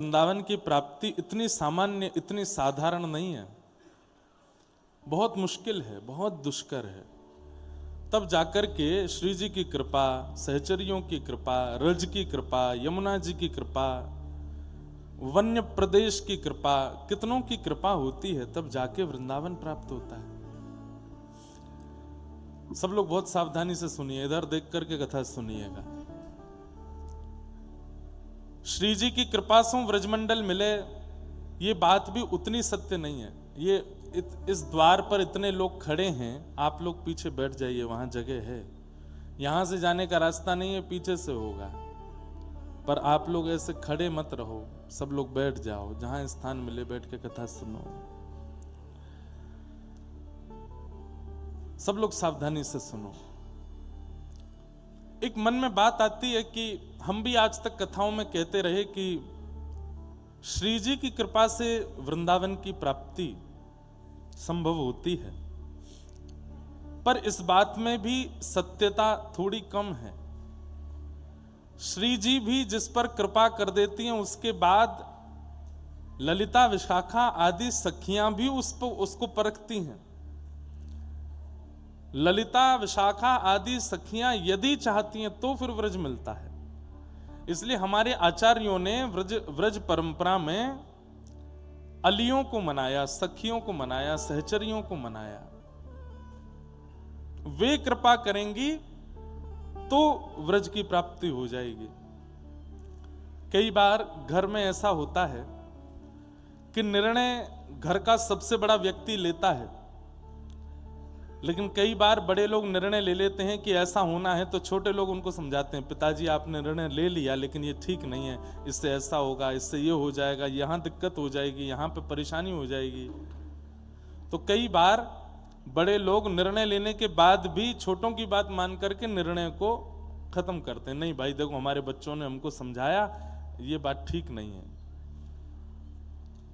वृंदावन की प्राप्ति इतनी सामान्य, इतनी साधारण नहीं है, बहुत मुश्किल है, बहुत दुष्कर है। तब जाकर के श्री जी की कृपा, सहचरियों की कृपा, रज की कृपा, यमुना जी की कृपा, वन्य प्रदेश की कृपा, कितनों की कृपा होती है, तब जाके वृंदावन प्राप्त होता है। सब लोग बहुत सावधानी से सुनिए, इधर देख करके कथा सुनिएगा। श्री जी की कृपा से व्रजमंडल मिले, ये बात भी उतनी सत्य नहीं है। ये इस द्वार पर इतने लोग खड़े हैं, आप लोग पीछे बैठ जाइए, वहां जगह है, यहां से जाने का रास्ता नहीं है, पीछे से होगा, पर आप लोग ऐसे खड़े मत रहो, सब लोग बैठ जाओ, जहां स्थान मिले बैठ के कथा सुनो। सब लोग सावधानी से सुनो। एक मन में बात आती है कि हम भी आज तक कथाओं में कहते रहे कि श्री जी की कृपा से वृंदावन की प्राप्ति संभव होती है, पर इस बात में भी सत्यता थोड़ी कम है। श्री जी भी जिस पर कृपा कर देती हैं, उसके बाद ललिता, विशाखा आदि सखियां भी उसको परखती हैं। ललिता, विशाखा आदि सखियां यदि चाहती हैं तो फिर व्रज मिलता है। इसलिए हमारे आचार्यों ने व्रज परंपरा में अलियों को मनाया, सखियों को मनाया, सहचरियों को मनाया। वे कृपा करेंगी तो व्रज की प्राप्ति हो जाएगी। कई बार घर में ऐसा होता है कि निर्णय घर का सबसे बड़ा व्यक्ति लेता है, लेकिन कई बार बड़े लोग निर्णय ले लेते हैं कि ऐसा होना है, तो छोटे लोग उनको समझाते हैं, पिताजी आपने निर्णय ले लिया लेकिन ये ठीक नहीं है, इससे ऐसा होगा, इससे ये हो जाएगा, यहां दिक्कत हो जाएगी, यहां पे परेशानी हो जाएगी। तो कई बार बड़े लोग निर्णय लेने के बाद भी छोटों की बात मान करके निर्णय को खत्म करते हैं। नहीं भाई देखो, हमारे बच्चों ने हमको समझाया, ये बात ठीक नहीं है।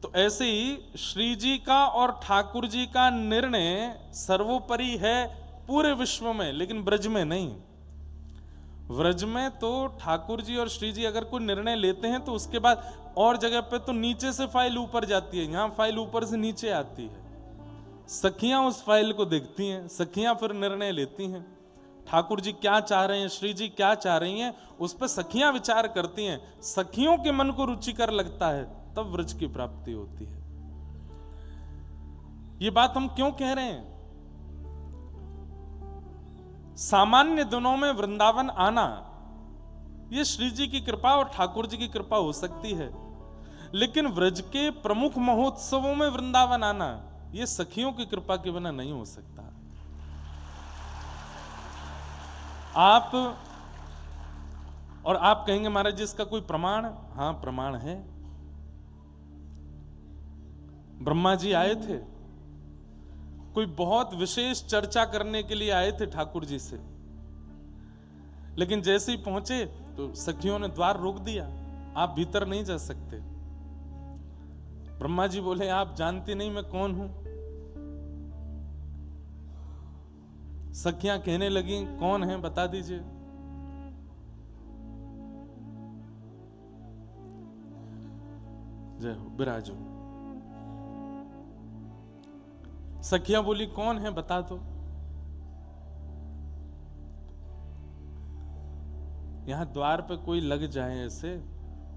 तो ऐसे ही श्री जी का और ठाकुर जी का निर्णय सर्वोपरि है पूरे विश्व में, लेकिन ब्रज में नहीं। व्रज में तो ठाकुर जी और श्री जी अगर कोई निर्णय लेते हैं तो उसके बाद और जगह पे तो नीचे से फाइल ऊपर जाती है, यहां फाइल ऊपर से नीचे आती है। सखियां उस फाइल को देखती हैं, सखियां फिर निर्णय लेती हैं। ठाकुर जी क्या चाह रहे हैं, श्री जी क्या चाह रही हैं, उस पर सखियां विचार करती हैं। सखियों के मन को रुचिकर लगता है, तब व्रज की प्राप्ति होती है। ये बात हम क्यों कह रहे हैं? सामान्य दिनों में वृंदावन आना, ये श्री जी की कृपा और ठाकुर जी की कृपा हो सकती है, लेकिन व्रज के प्रमुख महोत्सवों में वृंदावन आना, ये सखियों की कृपा के बिना नहीं हो सकता। आप कहेंगे महाराज जी इसका कोई प्रमाण? हां, प्रमाण है। ब्रह्मा जी आए थे, कोई बहुत विशेष चर्चा करने के लिए आए थे ठाकुर जी से, लेकिन जैसे ही पहुंचे तो सखियों ने द्वार रोक दिया, आप भीतर नहीं जा सकते। ब्रह्मा जी बोले आप जानती नहीं मैं कौन हूं? सखियां कहने लगी कौन है बता दीजिए। जय हो, बिराजो। सखियां बोली कौन है बता दो। यहां द्वार पे कोई लग जाए ऐसे,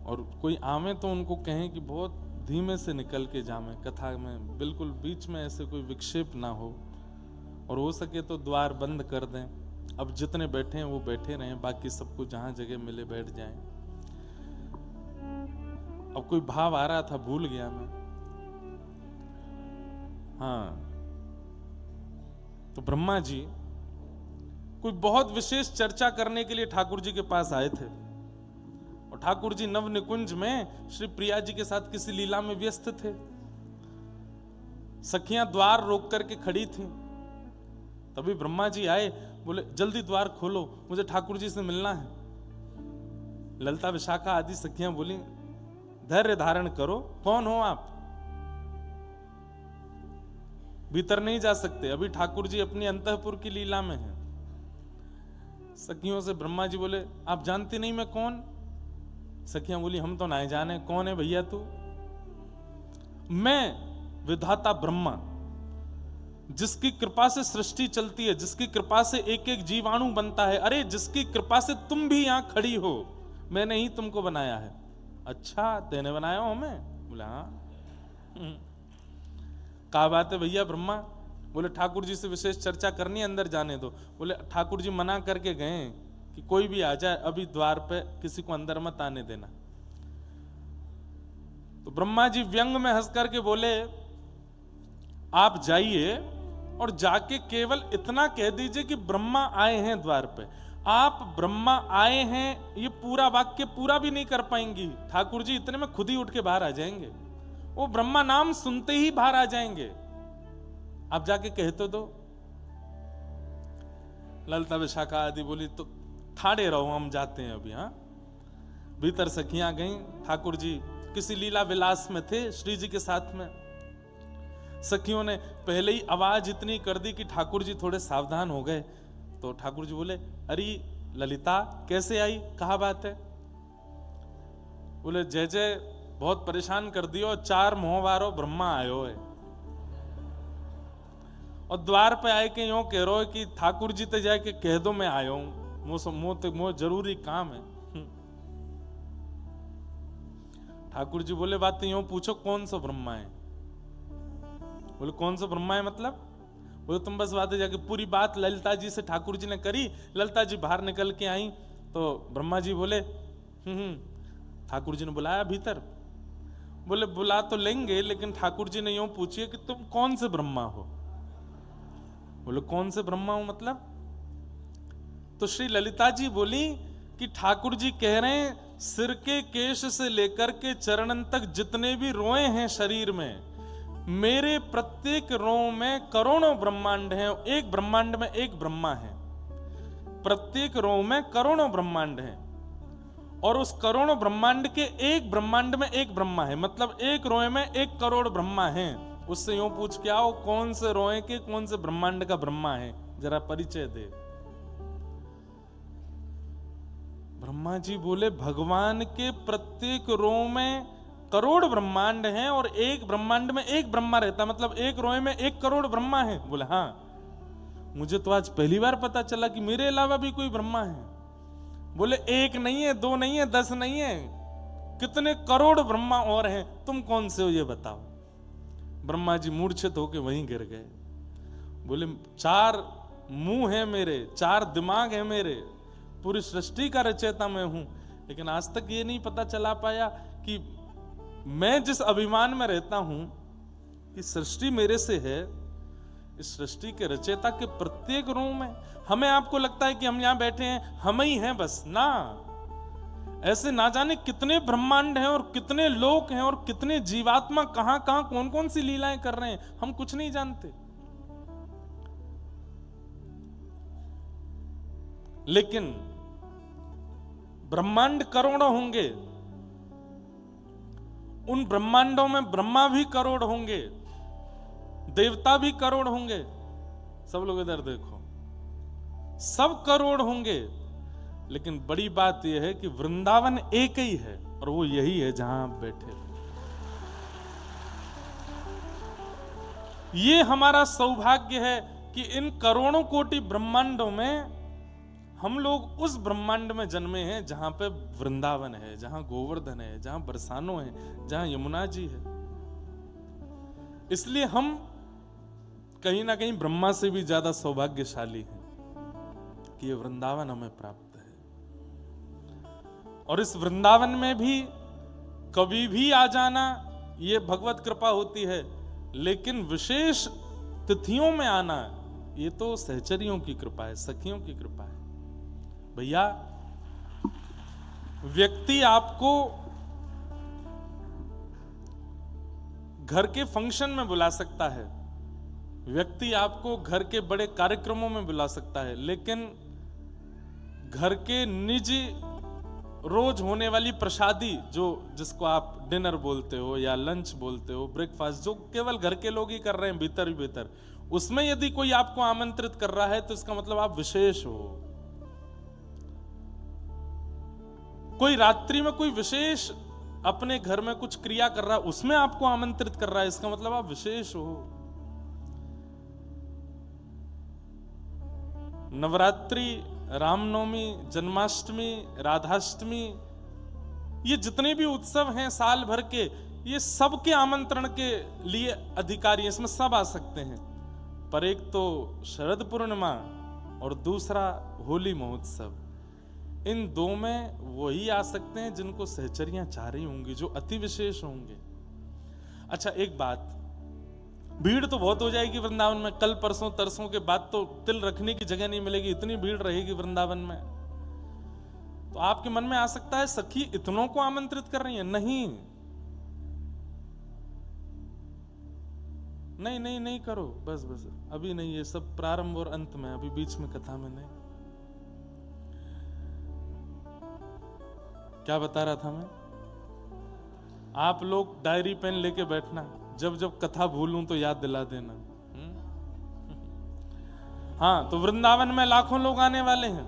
और कोई आवे तो उनको कहें कि बहुत धीमे से निकल के जावे, कथा में बिल्कुल बीच में ऐसे कोई विक्षेप ना हो, और हो सके तो द्वार बंद कर दें। अब जितने बैठे हैं वो बैठे रहें, बाकी सबको जहां जगह मिले बैठ जाएं। अब कोई भाव आ रहा था, भूल गया मैं। हाँ, तो ब्रह्मा जी कोई बहुत विशेष चर्चा करने के लिए ठाकुर जी के पास आए थे, और ठाकुर जी नव निकुंज में श्री प्रिया जी के साथ किसी लीला में व्यस्त थे। सखियां द्वार रोक करके खड़ी थी। तभी ब्रह्मा जी आए, बोले जल्दी द्वार खोलो, मुझे ठाकुर जी से मिलना है। ललिता, विशाखा आदि सखियां बोली धैर्य धारण करो, कौन हो आप? भीतर नहीं जा सकते, अभी ठाकुर जी अपनी अंतःपुर की लीला में हैं। सखियों से ब्रह्मा जी बोले आप जानती नहीं मैं कौन? सखियां बोली हम तो नहीं जाने, कौन है भैया तू? मैं विधाता ब्रह्मा, जिसकी कृपा से सृष्टि चलती है, जिसकी कृपा से एक एक जीवाणु बनता है, अरे जिसकी कृपा से तुम भी यहां खड़ी हो, मैंने ही तुमको बनाया है। अच्छा तेने बनाया हो हमें? बोला हाँ। क्या बात है भैया ब्रह्मा? बोले ठाकुर जी से विशेष चर्चा करनी है, अंदर जाने दो। बोले ठाकुर जी मना करके गए कि कोई भी आ जाए अभी द्वार पे किसी को अंदर मत आने देना। तो ब्रह्मा जी व्यंग में हंस करके बोले आप जाइए और जाके केवल इतना कह दीजिए कि ब्रह्मा आए हैं द्वार पे। आप ब्रह्मा आए हैं ये पूरा वाक्य पूरा भी नहीं कर पाएंगी, ठाकुर जी इतने में खुद ही उठ के बाहर आ जाएंगे, वो ब्रह्मा नाम सुनते ही बाहर आ जाएंगे, आप जाके कह तो दो। ललिता विशाखा आदि बोली तो ठाड़े रहो, हम जाते हैं अभी। हाँ, भीतर सखियां गईं, ठाकुर जी किसी लीला विलास में थे श्री जी के साथ में। सखियों ने पहले ही आवाज इतनी कर दी कि ठाकुर जी थोड़े सावधान हो गए। तो ठाकुर जी बोले अरे ललिता कैसे आई, कहा बात है? बोले जय जय बहुत परेशान कर दियो, 4 मोहवारो ब्रह्मा आयो है और द्वार पे आए के यूं कह रहे हो कि ठाकुर जी ते जाके कह दो मैं आयो हूं, मो जरूरी काम है। ठाकुर जी बोले बात यूं पूछो कौन सा ब्रह्मा है? बोले कौन सा ब्रह्मा है मतलब? बोले तुम बस बातें जाके पूरी बात ललिता जी से ठाकुर जी ने करी। ललिता जी बाहर निकल के आई तो ब्रह्मा जी बोले ठाकुर जी ने बुलाया भीतर। बोले बुला तो लेंगे लेकिन ठाकुर जी ने यूं पूछिए कि तुम कौन से ब्रह्मा हो? बोले कौन से ब्रह्मा हो मतलब? तो श्री ललिता जी बोली कि ठाकुर जी कह रहे हैं सिर के केश से लेकर के चरणन तक जितने भी रोए हैं शरीर में, मेरे प्रत्येक रों में करोड़ों ब्रह्मांड हैं, एक ब्रह्मांड में एक ब्रह्मा है। प्रत्येक रों में करोड़ों ब्रह्मांड हैं और उस करोड़ों ब्रह्मांड के एक ब्रह्मांड में एक ब्रह्मा है, मतलब एक रोए में 1 करोड़ ब्रह्मा हैं। उससे यूं पूछ के आओ कौन से रोए के कौन से ब्रह्मांड का ब्रह्मा है, जरा परिचय दे। ब्रह्मा जी बोले भगवान के प्रत्येक रो में करोड़ ब्रह्मांड हैं और एक ब्रह्मांड में एक ब्रह्मा रहता, मतलब एक रोए में 1 करोड़ ब्रह्मा है। बोले हाँ, मुझे तो आज पहली बार पता चला कि मेरे अलावा भी कोई ब्रह्मा है। बोले 1 नहीं है, 2 नहीं है, 10 नहीं है, कितने करोड़ ब्रह्मा और हैं, तुम कौन से हो ये बताओ। ब्रह्मा जी मूर्छित होके वहीं गिर गए। बोले 4 मुंह हैं मेरे, 4 दिमाग हैं मेरे, पूरी सृष्टि का रचयिता मैं हूं, लेकिन आज तक ये नहीं पता चला पाया कि मैं जिस अभिमान में रहता हूं कि सृष्टि मेरे से है, इस सृष्टि के रचयिता के प्रत्येक रूप में हमें आपको लगता है कि हम यहां बैठे हैं हम ही हैं बस ना, ऐसे ना जाने कितने ब्रह्मांड हैं और कितने लोक हैं और कितने जीवात्मा कहां कहां कौन कौन सी लीलाएं कर रहे हैं, हम कुछ नहीं जानते। लेकिन ब्रह्मांड करोड़ों होंगे, उन ब्रह्मांडों में ब्रह्मा भी करोड़ होंगे, देवता भी करोड़ होंगे। सब लोग इधर देखो, सब करोड़ होंगे, लेकिन बड़ी बात यह है कि वृंदावन एक ही है और वो यही है जहां आप बैठे। ये हमारा सौभाग्य है कि इन करोड़ों कोटि ब्रह्मांडों में हम लोग उस ब्रह्मांड में जन्मे हैं जहां पे वृंदावन है, जहां गोवर्धन है, जहां बरसानो है, जहां यमुना जी है। इसलिए हम कहीं ना कहीं ब्रह्मा से भी ज्यादा सौभाग्यशाली हैं कि ये वृंदावन हमें प्राप्त है। और इस वृंदावन में भी कभी भी आ जाना ये भगवत कृपा होती है, लेकिन विशेष तिथियों में आना ये तो सहचरियों की कृपा है, सखियों की कृपा है। भैया व्यक्ति आपको घर के फंक्शन में बुला सकता है, व्यक्ति आपको घर के बड़े कार्यक्रमों में बुला सकता है, लेकिन घर के निजी रोज होने वाली प्रसादी जिसको आप डिनर बोलते हो या लंच बोलते हो, ब्रेकफास्ट, जो केवल घर के लोग ही कर रहे हैं भीतर ही भीतर, उसमें यदि कोई आपको आमंत्रित कर रहा है तो इसका मतलब आप विशेष हो। कोई रात्रि में कोई विशेष अपने घर में कुछ क्रिया कर रहा है, उसमें आपको आमंत्रित कर रहा है, इसका मतलब आप विशेष हो। नवरात्रि, रामनवमी, जन्माष्टमी, राधाष्टमी, ये जितने भी उत्सव हैं साल भर के, ये सब के आमंत्रण के लिए अधिकारी हैं, इसमें सब आ सकते हैं। पर एक तो शरद पूर्णिमा और दूसरा होली महोत्सव, इन दो में वही आ सकते हैं जिनको सहचरियां चाह रही होंगी, जो अति विशेष होंगे। अच्छा, एक बात, भीड़ तो बहुत हो जाएगी वृंदावन में, कल परसों तरसों के बाद तो तिल रखने की जगह नहीं मिलेगी, इतनी भीड़ रहेगी वृंदावन में। तो आपके मन में आ सकता है सखी इतनों को आमंत्रित कर रही है। नहीं नहीं नहीं नहीं करो, बस बस अभी नहीं, ये सब प्रारंभ और अंत में, अभी बीच में कथा में नहीं। क्या बता रहा था मैं? आप लोग डायरी पेन लेके बैठना, जब जब कथा भूलूं तो याद दिला देना। हाँ, तो वृंदावन में लाखों लोग आने वाले हैं,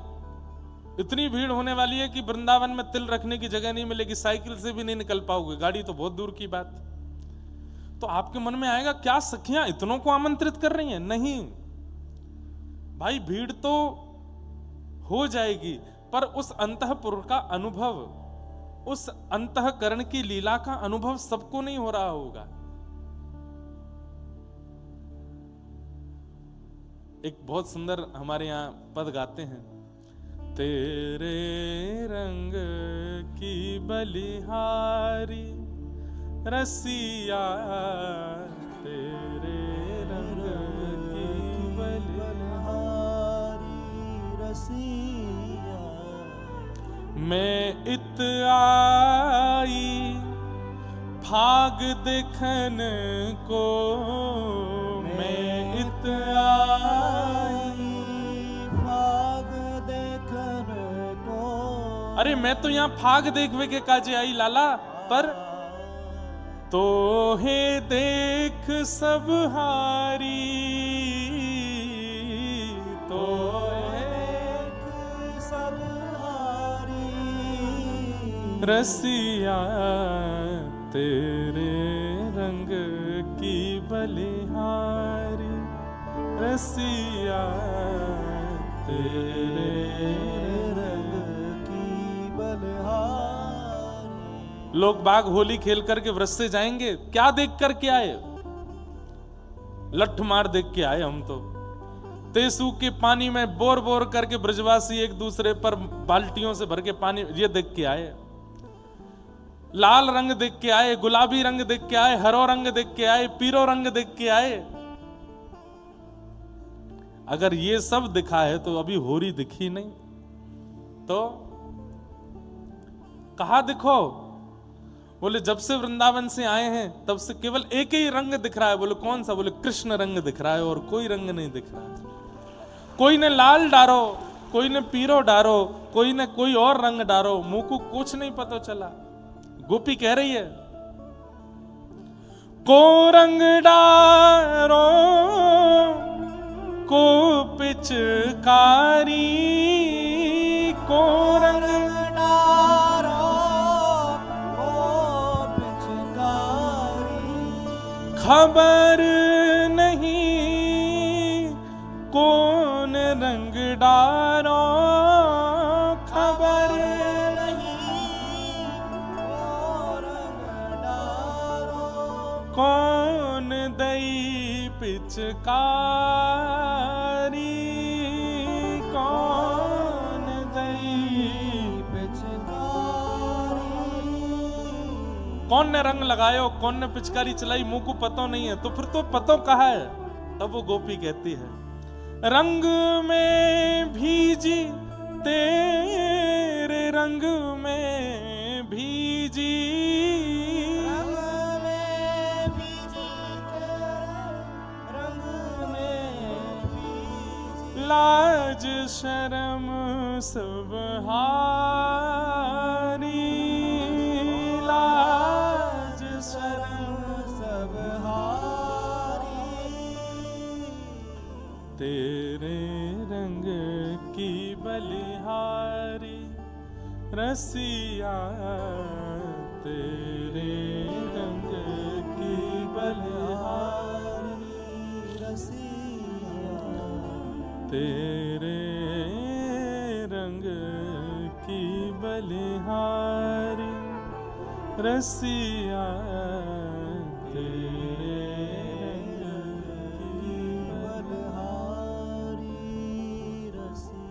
इतनी भीड़ होने वाली है कि वृंदावन में तिल रखने की जगह नहीं मिलेगी, साइकिल से भी नहीं निकल पाओगे, गाड़ी तो बहुत दूर की बात। तो आपके मन में आएगा क्या सखियां इतनों को आमंत्रित कर रही हैं? नहीं भाई, भीड़ तो हो जाएगी, पर उस अंतःपुर का अनुभव, उस अंतःकरण की लीला का अनुभव सबको नहीं हो रहा होगा। एक बहुत सुंदर हमारे यहाँ पद गाते हैं, तेरे रंग की बलिहारी रसिया, तेरे रंग की बलिहारी रसिया, मैं इत आई फाग देखन को, मैं इत आई फाग देखन को। अरे मैं तो यहाँ फाग देखवे के काजे आई लाला, पर तो हे देख सब हारी, तो देख सब हारी रसिया, तेरे रंग की बलिहारी रसिया, तेरे रंग की बलिहारी। लोग बाग होली खेल करके व्रत से जाएंगे, क्या देख करके आए? लठ मार देख के आए हम तो। तेसू के पानी में बोर बोर करके ब्रजवासी एक दूसरे पर बाल्टियों से भर के पानी, ये देख के आए। लाल रंग देख के आए, गुलाबी रंग देख के आए, हरो रंग देख के आए, पीरो रंग देख के आए। अगर ये सब दिखा है तो अभी होरी दिखी नहीं, तो कहा दिखो? बोले जब से वृंदावन से आए हैं तब से केवल एक ही रंग दिख रहा है। बोले कौन सा? बोले कृष्ण रंग दिख रहा है, और कोई रंग नहीं दिख रहा है। कोई ने लाल डारो, कोई ने पीरो डारो, कोई ने कोई और रंग डारो, मुंह को कुछ नहीं पता चला। गोपी कह रही है, को रंग डारो को पिचकारी, को रंग डारो को पिचकारी, खबर नहीं कौन रंग डारो, खबर कौन दई पिचकारी, कौन दई पिचकारी। कौन ने रंग लगायो, कौन ने पिचकारी चलाई, मुंह को पतो नहीं है, तो फिर तो पतो कहा है? तब वो गोपी कहती है, रंग में भीजी तेरे रंग में भीजी, लाज शर्म सब हारी, लाज शर्म सब हारी, तेरे रंग की बलिहारी रसिया तेरे रंग की बलिहारी, रसिया तेरे रंग की बलिहारी, रसिया तेरे रंग की बलिहारी, रसिया।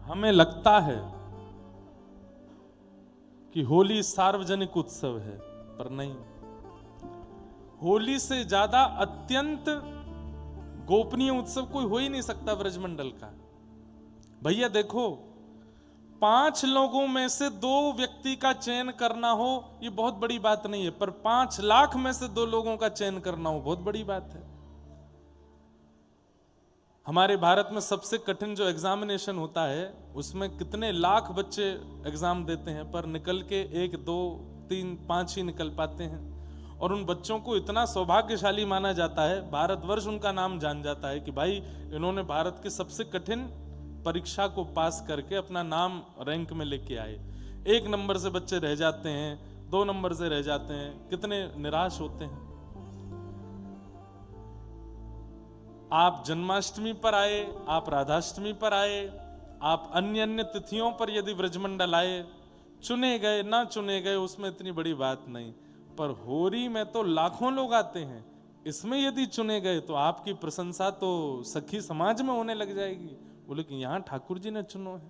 हमें लगता है कि होली सार्वजनिक उत्सव है, पर नहीं। होली से ज्यादा अत्यंत गोपनीय उत्सव कोई हो ही नहीं सकता ब्रजमंडल का। भैया देखो, 5 लोगों में से 2 व्यक्ति का चयन करना हो, ये बहुत बड़ी बात नहीं है, पर 5 लाख में से 2 लोगों का चयन करना हो, बहुत बड़ी बात है। हमारे भारत में सबसे कठिन जो एग्जामिनेशन होता है, उसमें कितने लाख बच्चे एग्जाम देते हैं, पर निकल के 1, 2, 3, 5 ही निकल पाते हैं। और उन बच्चों को इतना सौभाग्यशाली माना जाता है, भारतवर्ष उनका नाम जान जाता है कि भाई इन्होंने भारत के सबसे कठिन परीक्षा को पास करके अपना नाम रैंक में लेके आए। 1 नंबर से बच्चे रह जाते हैं, 2 नंबर से रह जाते हैं, कितने निराश होते हैं। आप जन्माष्टमी पर आए, आप राधाष्टमी पर आए, आप अन्य अन्य तिथियों पर यदि ब्रजमंडल आए, चुने गए ना चुने गए उसमें इतनी बड़ी बात नहीं, पर होली में तो लाखों लोग आते हैं, इसमें यदि चुने गए तो आपकी प्रशंसा तो सखी समाज में होने लग जाएगी। बोले कि यहां ठाकुर जी ने चुनो है,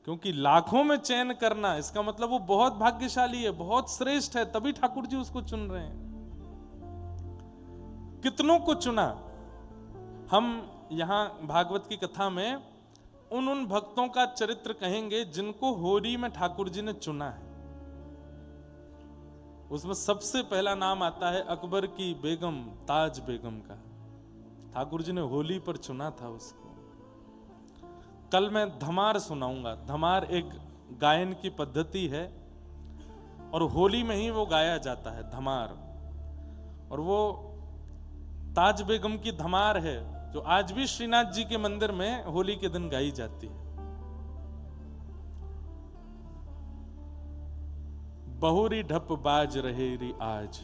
क्योंकि लाखों में चयन करना इसका मतलब वो बहुत भाग्यशाली है, बहुत श्रेष्ठ है, तभी ठाकुर जी उसको चुन रहे हैं। कितनों को चुना। हम यहां भागवत की कथा में उन भक्तों का चरित्र कहेंगे जिनको होली में ठाकुर जी ने चुना है। उसमें सबसे पहला नाम आता है अकबर की बेगम ताज बेगम का। ठाकुर जी ने होली पर चुना था उसको। कल मैं धमार सुनाऊंगा। धमार एक गायन की पद्धति है और होली में ही वो गाया जाता है, धमार। और वो ताज बेगम की धमार है जो आज भी श्रीनाथ जी के मंदिर में होली के दिन गाई जाती है। बहुरी ढप बाज रहेरी आज।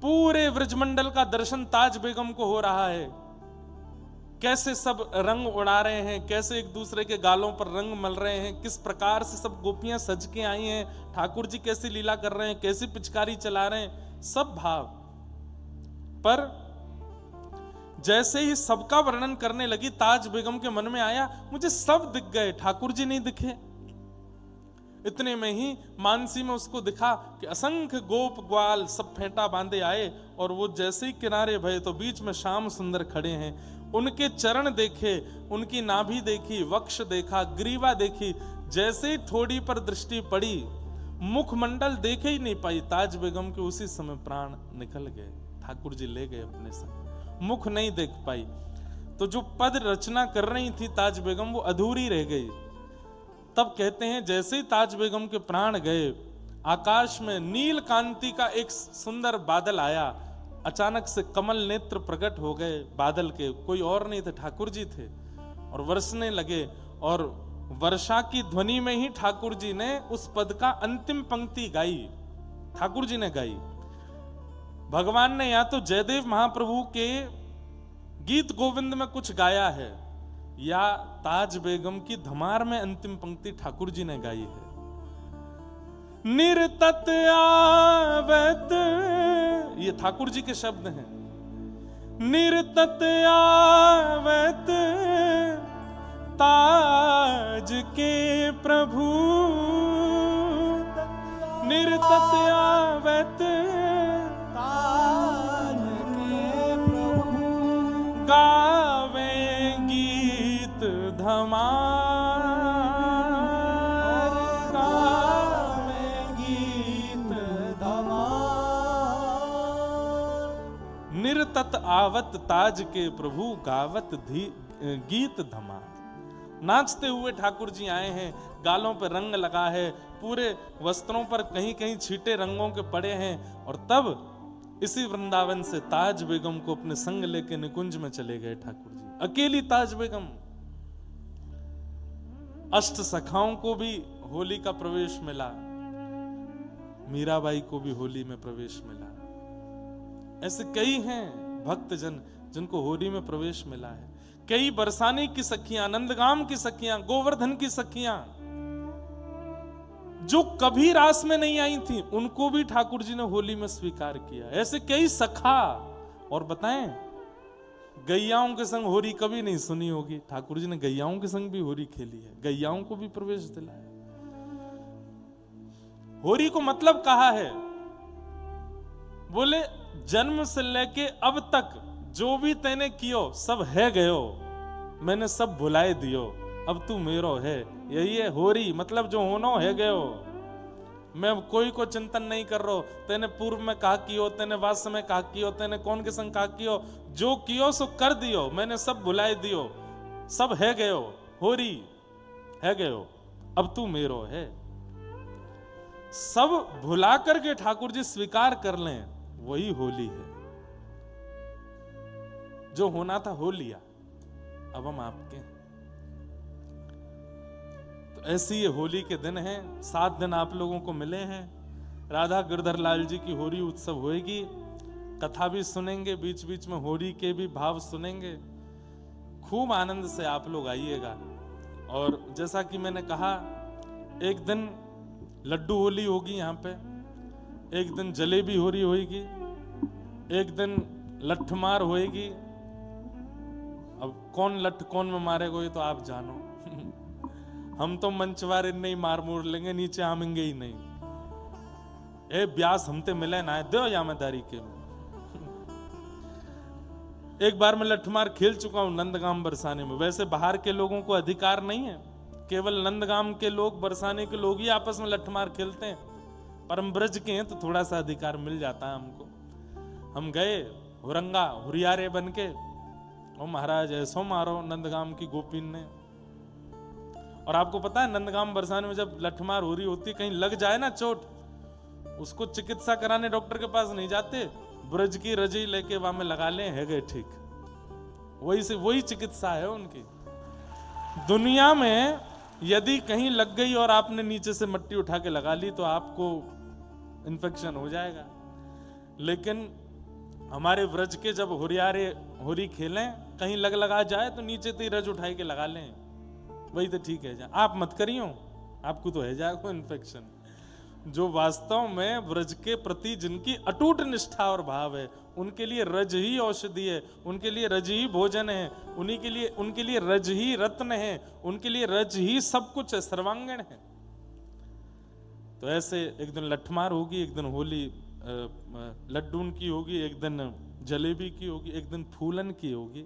पूरे ब्रजमंडल का दर्शन ताज बेगम को हो रहा है। कैसे सब रंग उड़ा रहे हैं, कैसे एक दूसरे के गालों पर रंग मल रहे हैं, किस प्रकार से सब गोपियां सज के आई हैं, ठाकुर जी कैसी लीला कर रहे हैं, कैसी पिचकारी चला रहे हैं, सब भाव। पर जैसे ही सबका वर्णन करने लगी, ताज बेगम के मन में आया मुझे सब दिख गए, ठाकुर जी नहीं दिखे। इतने में ही मानसी में उसको दिखा कि असंख्य गोप ग्वाल सब फेंटा बांधे आए और वो जैसे ही किनारे भये तो बीच में श्याम सुंदर खड़े हैं। उनके चरण देखे, उनकी नाभि देखी, वक्ष देखा, ग्रीवा देखी। जैसे ही थोड़ी पर दृष्टि पड़ी, मुखमंडल देखे ही नहीं पाई। ताज बेगम के उसी समय प्राण निकल गए, ठाकुर जी ले गए अपने संग। मुख नहीं देख पाई। तो जो पद रचना कर रही थी ताज बेगम, वो अधूरी रह गई। तब कहते हैं जैसे ही ताज बेगम के प्राण गए, आकाश में नील कांति का एक सुंदर बादल आया। अचानक से कमल नेत्र प्रकट हो गए बादल के, कोई और नहीं थे, ठाकुर जी थे। और बरसने लगे और वर्षा की ध्वनि में ही ठाकुर जी ने उस पद का अंतिम पंक्ति गाई, ठाकुर जी ने गाई। भगवान ने या तो जयदेव महाप्रभु के गीत गोविंद में कुछ गाया है या ताज बेगम की धमार में अंतिम पंक्ति ठाकुर जी ने गाई है। निरतत आवत, ये ठाकुर जी के शब्द हैं। निरतत आवत ताज के प्रभु, निरतत आवत ताज के प्रभु, गावे गीत धमार, गावे गीत धमार। निरतत आवत ताज के प्रभु, गावत गीत धमार। नाचते हुए ठाकुर जी आए हैं, गालों पर रंग लगा है, पूरे वस्त्रों पर कहीं कहीं छींटे रंगों के पड़े हैं। और तब इसी वृंदावन से ताज बेगम को अपने संग लेके निकुंज में चले गए ठाकुर जी, अकेली ताज बेगम। अष्ट सखाओं को भी होली का प्रवेश मिला, मीराबाई को भी होली में प्रवेश मिला। ऐसे कई हैं भक्तजन जिनको होली में प्रवेश मिला है। कई बरसाने की सखियां, नंदगाम की सखियां, गोवर्धन की सखियां जो कभी रास में नहीं आई थी, उनको भी ठाकुर जी ने होली में स्वीकार किया। ऐसे कई सखा। और बताएं, गैयाओं के संग होली कभी नहीं सुनी होगी, ठाकुर जी ने गैयाओं के संग भी होली खेली है, गैयाओं को भी प्रवेश दिलाया। होली को मतलब कहा है, बोले जन्म से लेके अब तक जो भी तैने कियो सब है गयो, मैंने सब भुलाए दियो, अब तू मेरो है। यही है होरी, मतलब जो होनो है गयो। मैं कोई को चिंतन नहीं कर रहा। तेने पूर्व में कहा कियो, तेने वास में कहा कियो, तेने कौन के संग कहा कियो, जो कियो सो कर दियो, मैंने सब भुलाए दियो, सब है गयो, होरी है गयो, अब तू मेरो है। सब भुला करके ठाकुर जी स्वीकार कर लें, वही होली है। जो होना था हो लिया, अब हम आपके हैं। तो ऐसी ये होली के दिन हैं, 7 दिन आप लोगों को मिले हैं। राधा गिरधर लाल जी की होली उत्सव होएगी, कथा भी सुनेंगे, बीच बीच में होली के भी भाव सुनेंगे। खूब आनंद से आप लोग आइएगा। और जैसा कि मैंने कहा, एक दिन लड्डू होली होगी यहाँ पे, एक दिन जलेबी होली होगी, एक दिन लठमार होएगी। अब कौन लठ कौन में मारेगा ये तो आप जानो। हम तो मंचवार नहीं मार मोड़ लेंगे, नीचे आमेंगे ही नहीं। ए ब्यास हमते मिले ना दो यामेदारी के। एक बार मैं लठमार खेल चुका हूं नंदगाम बरसाने में। वैसे बाहर के लोगों को अधिकार नहीं है, केवल नंदगाम के लोग, बरसाने के लोग ही आपस में लठमार खेलते हैं। पर हम ब्रज के हैं तो थोड़ा सा अधिकार मिल जाता है हमको। हम गए हुरंगा हुरियारे बन के, ओ महाराज ऐसो मारो नंदगाम की गोपीन ने। और आपको पता है नंदगाम बरसाने में जब लठमार हो रही होती, कहीं लग जाए ना चोट, उसको चिकित्सा कराने डॉक्टर के पास नहीं जाते, ब्रज की रजी लेके वहां में लगा ले, है गए ठीक। वही से वही चिकित्सा है उनकी। दुनिया में यदि कहीं लग गई और आपने नीचे से मिट्टी उठा के लगा ली तो आपको इन्फेक्शन हो जाएगा। लेकिन हमारे व्रज के जब हुरियारे होरी खेलें, कहीं लगा जाए तो नीचे से रज उठाई के लगा लें, वही तो ठीक है। आप मत करियो, आपको तो है जाएगा इन्फेक्शन। जो वास्तव में व्रज के प्रति जिनकी अटूट निष्ठा और भाव है, उनके लिए रज ही औषधि है, उनके लिए रज ही भोजन है, उनके लिए रज ही रत्न है, उनके लिए रज ही सब कुछ है, सर्वांगीण है। तो ऐसे एक दिन लठमार होगी, एक दिन होली लड्डून की होगी, एक दिन जलेबी की होगी, एक दिन फूलन की होगी,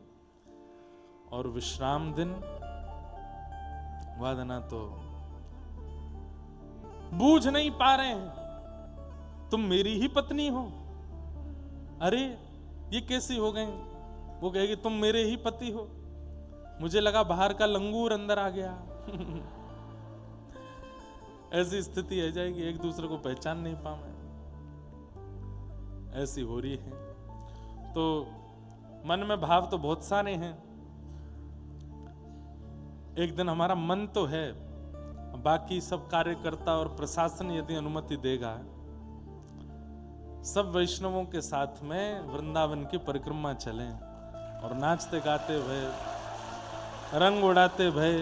और विश्राम दिन वादना तो बूझ नहीं पा रहे हैं। तुम मेरी ही पत्नी हो, अरे ये कैसी हो गई? वो कहेगी तुम मेरे ही पति हो, मुझे लगा बाहर का लंगूर अंदर आ गया। ऐसी स्थिति आ जाएगी, एक दूसरे को पहचान नहीं पाए, ऐसी हो रही है। तो मन में भाव तो बहुत सारे हैं। एक दिन हमारा मन तो है, बाकी सब कार्यकर्ता और प्रशासन यदि अनुमति देगा, सब वैष्णवों के साथ में वृंदावन की परिक्रमा चलें और नाचते गाते हुए, रंग उड़ाते हुए,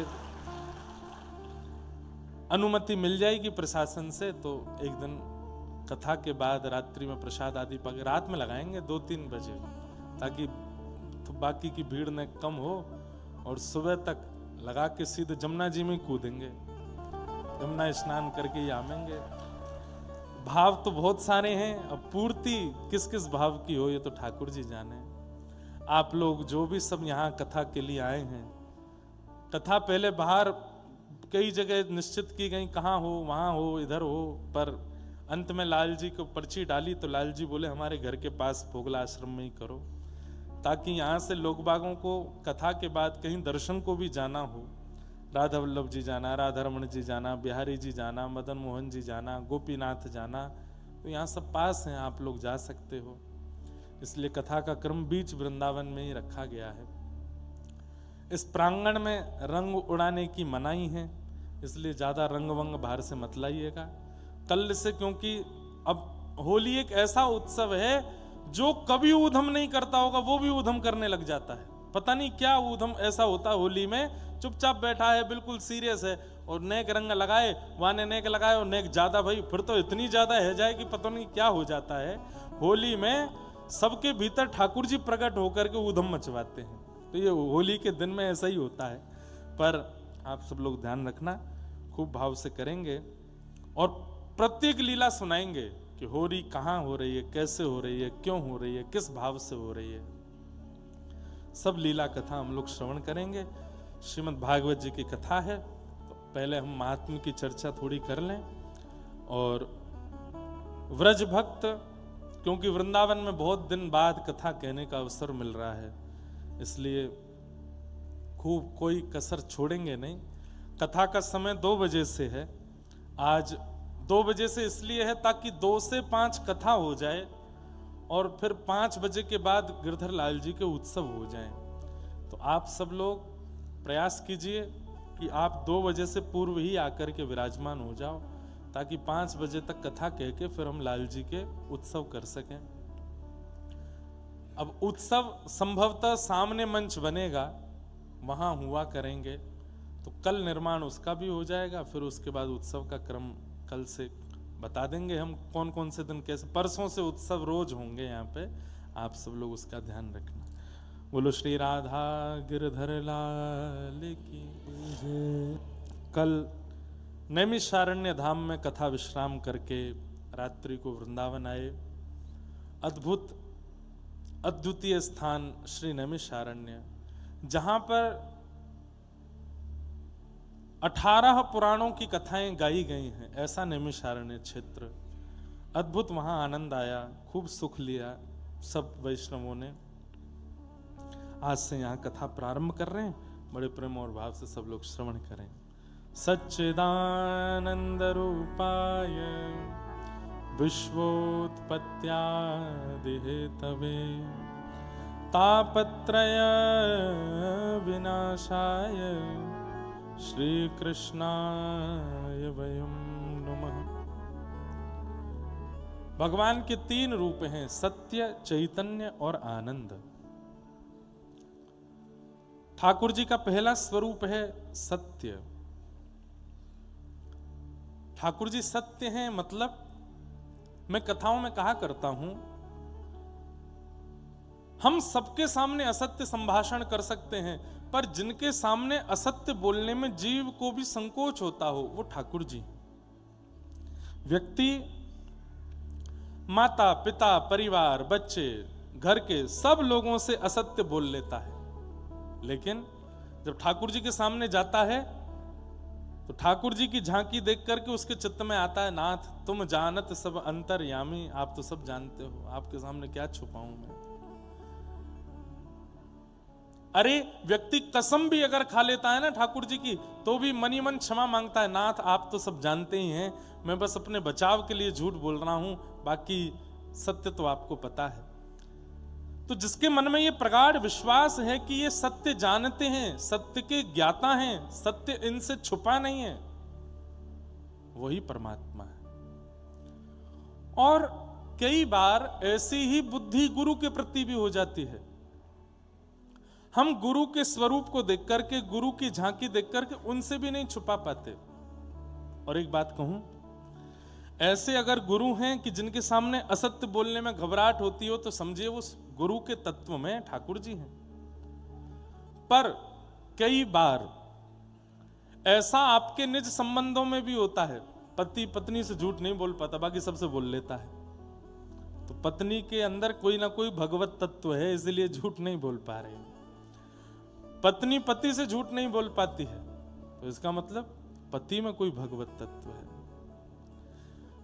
अनुमति मिल जाएगी प्रशासन से। तो एक दिन कथा के बाद रात्रि में प्रसाद आदि पक रात में लगाएंगे 2-3 बजे, ताकि तो बाकी की भीड़ न कम हो, और सुबह तक लगा के सीधे जमुना जी में कूदेंगे, यमुना स्नान करके ही आवेंगे। भाव तो बहुत सारे हैं, अब पूर्ति किस किस भाव की हो ये तो ठाकुर जी जाने। आप लोग जो भी सब यहाँ कथा के लिए आए हैं, कथा पहले बाहर कई जगह निश्चित की गई, कहाँ हो, वहाँ हो, इधर हो, पर अंत में लाल जी को पर्ची डाली तो लाल जी बोले हमारे घर के पास भोगला आश्रम में ही करो, ताकि यहाँ से लोग बागों को कथा के बाद कहीं दर्शन को भी जाना हो। राधा वल्लभ जी जाना, राधा रमण जी जाना, बिहारी जी जाना, मदन मोहन जी जाना, गोपीनाथ जाना, तो यहाँ सब पास हैं, आप लोग जा सकते हो। इसलिए कथा का क्रम बीच वृंदावन में ही रखा गया है। इस प्रांगण में रंग उड़ाने की मनाही है, इसलिए ज्यादा रंग वंग बाहर से मत लाइएगा कल से, क्योंकि अब होली एक ऐसा उत्सव है जो कभी ऊधम नहीं करता होगा वो भी ऊधम करने लग जाता है। पता नहीं क्या ऊधम ऐसा होता है होली में, चुपचाप बैठा है बिल्कुल सीरियस है और नेक रंग लगाए, वाने नेक लगाए और नेक ज्यादा, भाई फिर तो इतनी ज्यादा है जाए कि पता नहीं क्या हो जाता है। होली में सबके भीतर ठाकुर जी प्रकट होकर के ऊधम मचवाते हैं, तो ये होली के दिन में ऐसा ही होता है। पर आप सब लोग ध्यान रखना, खूब भाव से करेंगे और प्रत्येक लीला सुनाएंगे कि होली कहाँ हो रही है, कैसे हो रही है, क्यों हो रही है, किस भाव से हो रही है। सब लीला कथा हम लोग श्रवण करेंगे। श्रीमद् भागवत जी की कथा है, तो पहले हम महात्म्य की चर्चा थोड़ी कर लें। और व्रज भक्त, क्योंकि वृंदावन में बहुत दिन बाद कथा कहने का अवसर मिल रहा है, इसलिए खूब कोई कसर छोड़ेंगे नहीं। कथा का समय 2 बजे से है। आज 2 बजे से इसलिए है ताकि 2 से 5 कथा हो जाए और फिर 5 बजे के बाद गिरधर लाल जी के उत्सव हो जाएं। तो आप सब लोग प्रयास कीजिए कि आप 2 बजे से पूर्व ही आकर के विराजमान हो जाओ, ताकि 5 बजे तक कथा कह के फिर हम लाल जी के उत्सव कर सकें। अब उत्सव संभवतः सामने मंच बनेगा, वहां हुआ करेंगे, तो कल निर्माण उसका भी हो जाएगा। फिर उसके बाद उत्सव का क्रम कल से बता देंगे हम, कौन कौन से दिन कैसे। परसों से उत्सव रोज होंगे यहाँ पे, आप सब लोग उसका ध्यान रखना। बोलो श्री राधा गिरधर लाल की जय। कल नैमिषारण्य धाम में कथा विश्राम करके रात्रि को वृंदावन आए। अद्भुत अद्वितीय स्थान श्री नैमिषारण्य, जहां पर 18 पुराणों की कथाएं गाई गई हैं, ऐसा नैमिषारण्य क्षेत्र। अद्भुत वहां आनंद आया, खूब सुख लिया सब वैष्णवों ने। आज से यहाँ कथा प्रारंभ कर रहे हैं, बड़े प्रेम और भाव से सब लोग श्रवण करें। सच्चिदानंद रूपाय विश्वोत्पत्त्यादि हेतवे तापत्रय विनाशाय श्री कृष्णाय वयं नमः। भगवान के 3 रूप हैं, सत्य, चैतन्य और आनंद। ठाकुर जी का पहला स्वरूप है सत्य। ठाकुर जी सत्य हैं, मतलब मैं कथाओं में कहा करता हूं, हम सबके सामने असत्य संभाषण कर सकते हैं, पर जिनके सामने असत्य बोलने में जीव को भी संकोच होता हो, वो ठाकुर जी। व्यक्ति माता पिता परिवार बच्चे घर के सब लोगों से असत्य बोल लेता है, लेकिन जब ठाकुर जी के सामने जाता है तो ठाकुर जी की झांकी देख करके उसके चित्त में आता है, नाथ तुम जानत सब अंतर्यामी, आप तो सब जानते हो, आपके सामने क्या छुपाऊं मैं। अरे व्यक्ति कसम भी अगर खा लेता है ना ठाकुर जी की, तो भी मनी मन क्षमा मांगता है, नाथ आप तो सब जानते ही हैं, मैं बस अपने बचाव के लिए झूठ बोल रहा हूं, बाकी सत्य तो आपको पता है। तो जिसके मन में ये प्रगाढ़ विश्वास है कि ये सत्य जानते हैं, सत्य के ज्ञाता हैं, सत्य इनसे छुपा नहीं है, वही परमात्मा है। और कई बार ऐसी ही बुद्धि गुरु के प्रति भी हो जाती है। हम गुरु के स्वरूप को देख करके, गुरु की झांकी देख करके उनसे भी नहीं छुपा पाते। और एक बात कहूं, ऐसे अगर गुरु हैं कि जिनके सामने असत्य बोलने में घबराहट होती हो, तो समझिए वो गुरु के तत्व में ठाकुर जी हैं। पर कई बार ऐसा आपके निज संबंधों में भी होता है, पति पत्नी से झूठ नहीं बोल पाता, बाकी सबसे बोल लेता है। तो पत्नी के अंदर कोई ना कोई भगवत तत्व है, इसलिए झूठ नहीं बोल पा रहे। पत्नी पति से झूठ नहीं बोल पाती है, तो इसका मतलब पति में कोई भगवत तत्व है।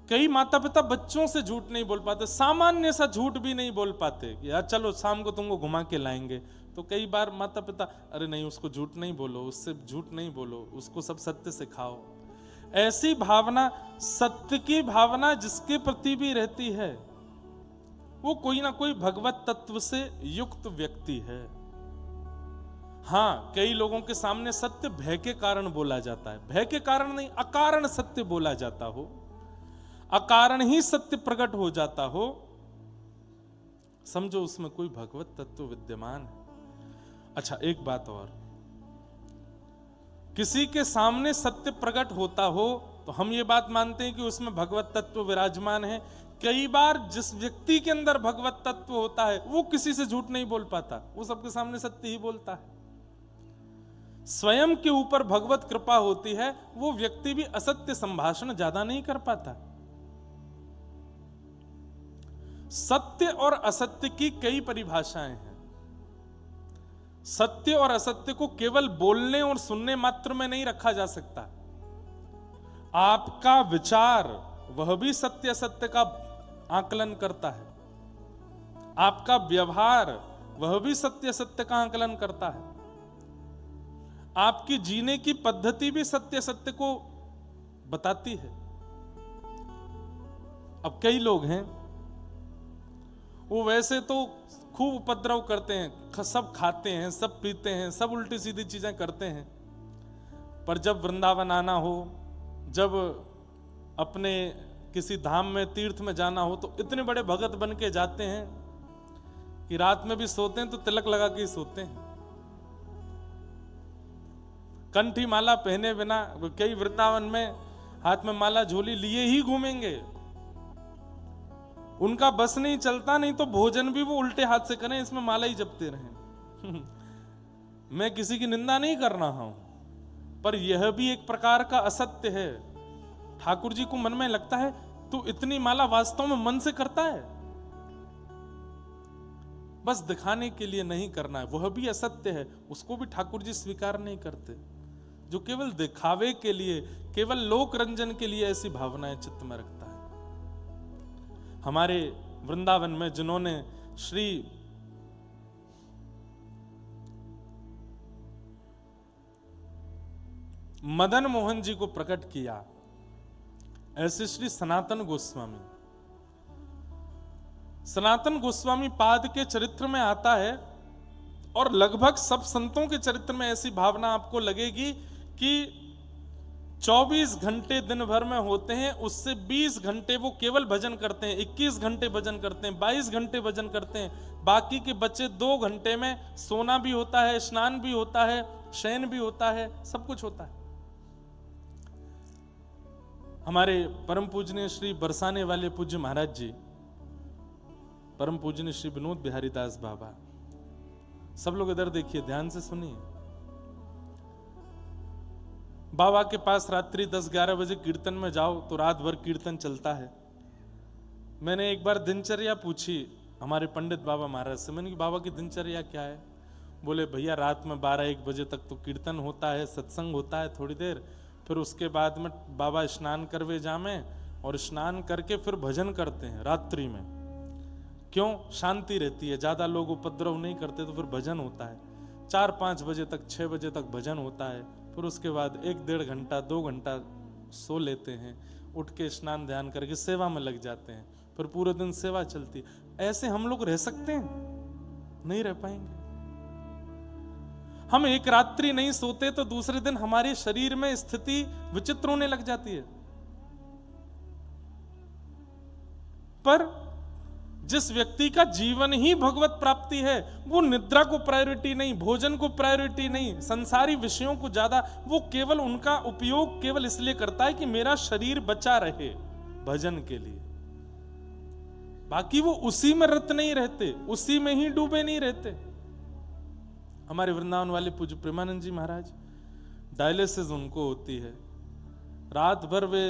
कई माता पिता बच्चों से झूठ नहीं बोल पाते, सामान्य सा झूठ भी नहीं बोल पाते कि यार चलो शाम को तुमको घुमा के लाएंगे। तो कई बार माता पिता, अरे नहीं उसको झूठ नहीं बोलो, उससे झूठ नहीं बोलो, उसको सब सत्य सिखाओ। ऐसी भावना, सत्य की भावना जिसके प्रति भी रहती है, वो कोई ना कोई भगवत तत्व से युक्त व्यक्ति है। हां, कई लोगों के सामने सत्य भय के कारण बोला जाता है, भय के कारण नहीं, अकारण सत्य बोला जाता हो, अकारण ही सत्य प्रकट हो जाता हो, समझो उसमें कोई भगवत तत्व विद्यमान है। अच्छा, एक बात और, किसी के सामने सत्य प्रकट होता हो तो हम ये बात मानते हैं कि उसमें भगवत तत्व विराजमान है। कई बार जिस व्यक्ति के अंदर भगवत तत्व होता है वो किसी से झूठ नहीं बोल पाता, वो सबके सामने सत्य ही बोलता है। स्वयं के ऊपर भगवत कृपा होती है, वो व्यक्ति भी असत्य संभाषण ज्यादा नहीं कर पाता। सत्य और असत्य की कई परिभाषाएं हैं। सत्य और असत्य को केवल बोलने और सुनने मात्र में नहीं रखा जा सकता। आपका विचार वह भी सत्य असत्य का आकलन करता है, आपका व्यवहार वह भी सत्य असत्य का आकलन करता है, आपकी जीने की पद्धति भी सत्य सत्य को बताती है। अब कई लोग हैं वो वैसे तो खूब उपद्रव करते हैं, सब खाते हैं, सब पीते हैं, सब उल्टी सीधी चीजें करते हैं, पर जब वृंदावन आना हो, जब अपने किसी धाम में तीर्थ में जाना हो तो इतने बड़े भगत बन के जाते हैं कि रात में भी सोते हैं तो तिलक लगा के ही सोते हैं। कंठी माला पहने बिना कई वृंदावन में हाथ में माला झोली लिए ही घूमेंगे। उनका बस नहीं चलता, नहीं तो भोजन भी वो उल्टे हाथ से करें, इसमें माला ही जपते रहें। मैं किसी की निंदा नहीं कर रहा हूं, पर यह भी एक प्रकार का असत्य है। ठाकुर जी को मन में लगता है तू इतनी माला वास्तव में मन से करता है, बस दिखाने के लिए नहीं करना है, वह भी असत्य है। उसको भी ठाकुर जी स्वीकार नहीं करते। जो केवल दिखावे के लिए, केवल लोक रंजन के लिए ऐसी भावनाएं चित्त में रखता है। हमारे वृंदावन में जिन्होंने श्री मदन मोहन जी को प्रकट किया, ऐसे श्री सनातन गोस्वामी, सनातन गोस्वामी पाद के चरित्र में आता है, और लगभग सब संतों के चरित्र में ऐसी भावना आपको लगेगी कि 24 घंटे दिन भर में होते हैं, उससे 20 घंटे वो केवल भजन करते हैं, 21 घंटे भजन करते हैं, 22 घंटे भजन करते हैं, बाकी के बचे 2 घंटे में सोना भी होता है, स्नान भी होता है, शयन भी होता है, सब कुछ होता है। हमारे परम पूजनीय श्री बरसाने वाले पूज्य महाराज जी, परम पूजनीय श्री विनोद बिहारी दास बाबा, सब लोग इधर देखिए, ध्यान से सुनिए। बाबा के पास रात्रि 10-11 बजे कीर्तन में जाओ तो रात भर कीर्तन चलता है। मैंने एक बार दिनचर्या पूछी हमारे पंडित बाबा महाराज से, मैंने कहा बाबा की दिनचर्या क्या है? बोले भैया रात में 12-1 बजे तक तो कीर्तन होता है, सत्संग होता है थोड़ी देर, फिर उसके बाद में बाबा स्नान करवे जामे और स्नान करके फिर भजन करते हैं रात्रि में। क्यों? शांति रहती है, ज्यादा लोग उपद्रव नहीं करते, तो फिर भजन होता है। 4-5 बजे तक, 6 बजे तक भजन होता है, फिर उसके बाद 1-1.5 घंटा 2 घंटा सो लेते हैं, उठ के स्नान ध्यान करके सेवा में लग जाते हैं, फिर पूरे दिन सेवा चलती। ऐसे हम लोग रह सकते हैं? नहीं रह पाएंगे। हम एक रात्रि नहीं सोते तो दूसरे दिन हमारे शरीर में स्थिति विचित्र होने लग जाती है। पर जिस व्यक्ति का जीवन ही भगवत प्राप्ति है, वो निद्रा को प्रायोरिटी नहीं, भोजन को प्रायोरिटी नहीं, संसारी विषयों को ज्यादा, वो केवल उनका उपयोग केवल इसलिए करता है कि मेरा शरीर बचा रहे भजन के लिए। बाकी वो उसी में रत नहीं रहते, उसी में ही डूबे नहीं रहते। हमारे वृंदावन वाले पूज्य प्रेमानंद जी महाराज, डायलिसिस उनको होती है, रात भर वे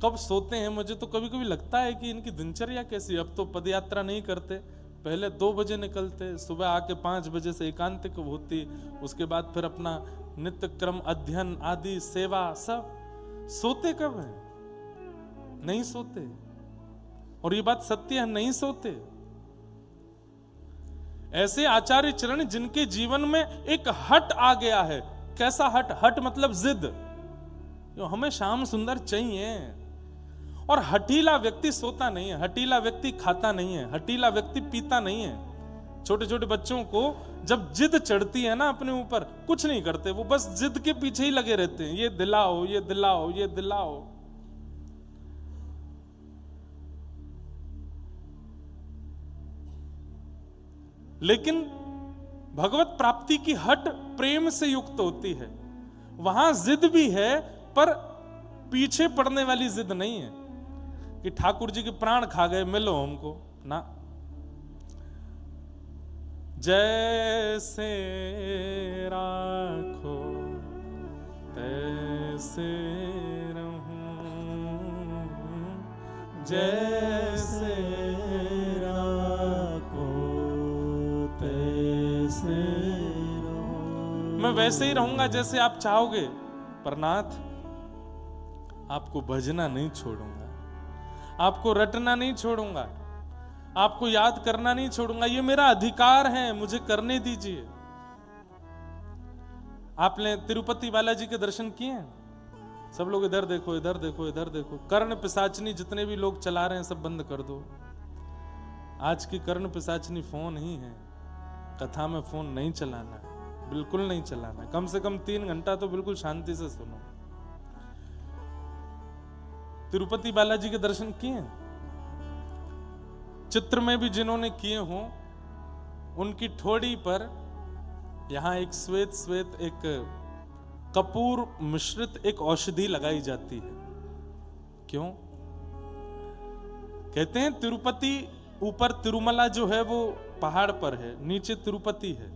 कब सोते हैं मुझे तो कभी कभी लगता है कि इनकी दिनचर्या कैसी। अब तो पदयात्रा नहीं करते, पहले 2 बजे निकलते, सुबह आके 5 बजे से एकांतिक होती, उसके बाद फिर अपना नित्य क्रम अध्ययन आदि सेवा सब। सोते कब हैं? नहीं सोते। और ये बात सत्य है, नहीं सोते। ऐसे आचार्य चरण जिनके जीवन में एक हट आ गया है। कैसा हट? हट मतलब जिद, हमें श्याम सुंदर चाहिए। और हठीला व्यक्ति सोता नहीं है, हठीला व्यक्ति खाता नहीं है, हठीला व्यक्ति पीता नहीं है। छोटे छोटे बच्चों को जब जिद चढ़ती है ना अपने ऊपर, कुछ नहीं करते, वो बस जिद के पीछे ही लगे रहते हैं, ये दिलाओ, ये दिलाओ, ये दिलाओ। लेकिन भगवत प्राप्ति की हट प्रेम से युक्त होती है। वहां जिद भी है, पर पीछे पड़ने वाली जिद नहीं है कि ठाकुर जी के प्राण खा गए, मिलो हमको ना। जैसे राखो तैसे रहूं, जैसे राखो तैसे रहूं। मैं वैसे ही रहूंगा जैसे आप चाहोगे, पर नाथ आपको भजना नहीं छोड़ूंगा, आपको रटना नहीं छोड़ूंगा, आपको याद करना नहीं छोड़ूंगा। ये मेरा अधिकार है, मुझे करने दीजिए। आपने तिरुपति बालाजी के दर्शन किए हैं? सब लोग इधर देखो, इधर देखो, इधर देखो। कर्ण पिशाचनी जितने भी लोग चला रहे हैं सब बंद कर दो। आज की कर्ण पिशाचनी फोन ही है। कथा में फोन नहीं चलाना है, बिल्कुल नहीं चलाना है। कम से कम 3 घंटा तो बिल्कुल शांति से सुनो। तिरुपति बालाजी के दर्शन किए हैं? चित्र में भी जिन्होंने किए हों, उनकी ठोड़ी पर यहां एक श्वेत श्वेत एक कपूर मिश्रित एक औषधि लगाई जाती है। क्यों? कहते हैं तिरुपति ऊपर, तिरुमला जो है वो पहाड़ पर है, नीचे तिरुपति है।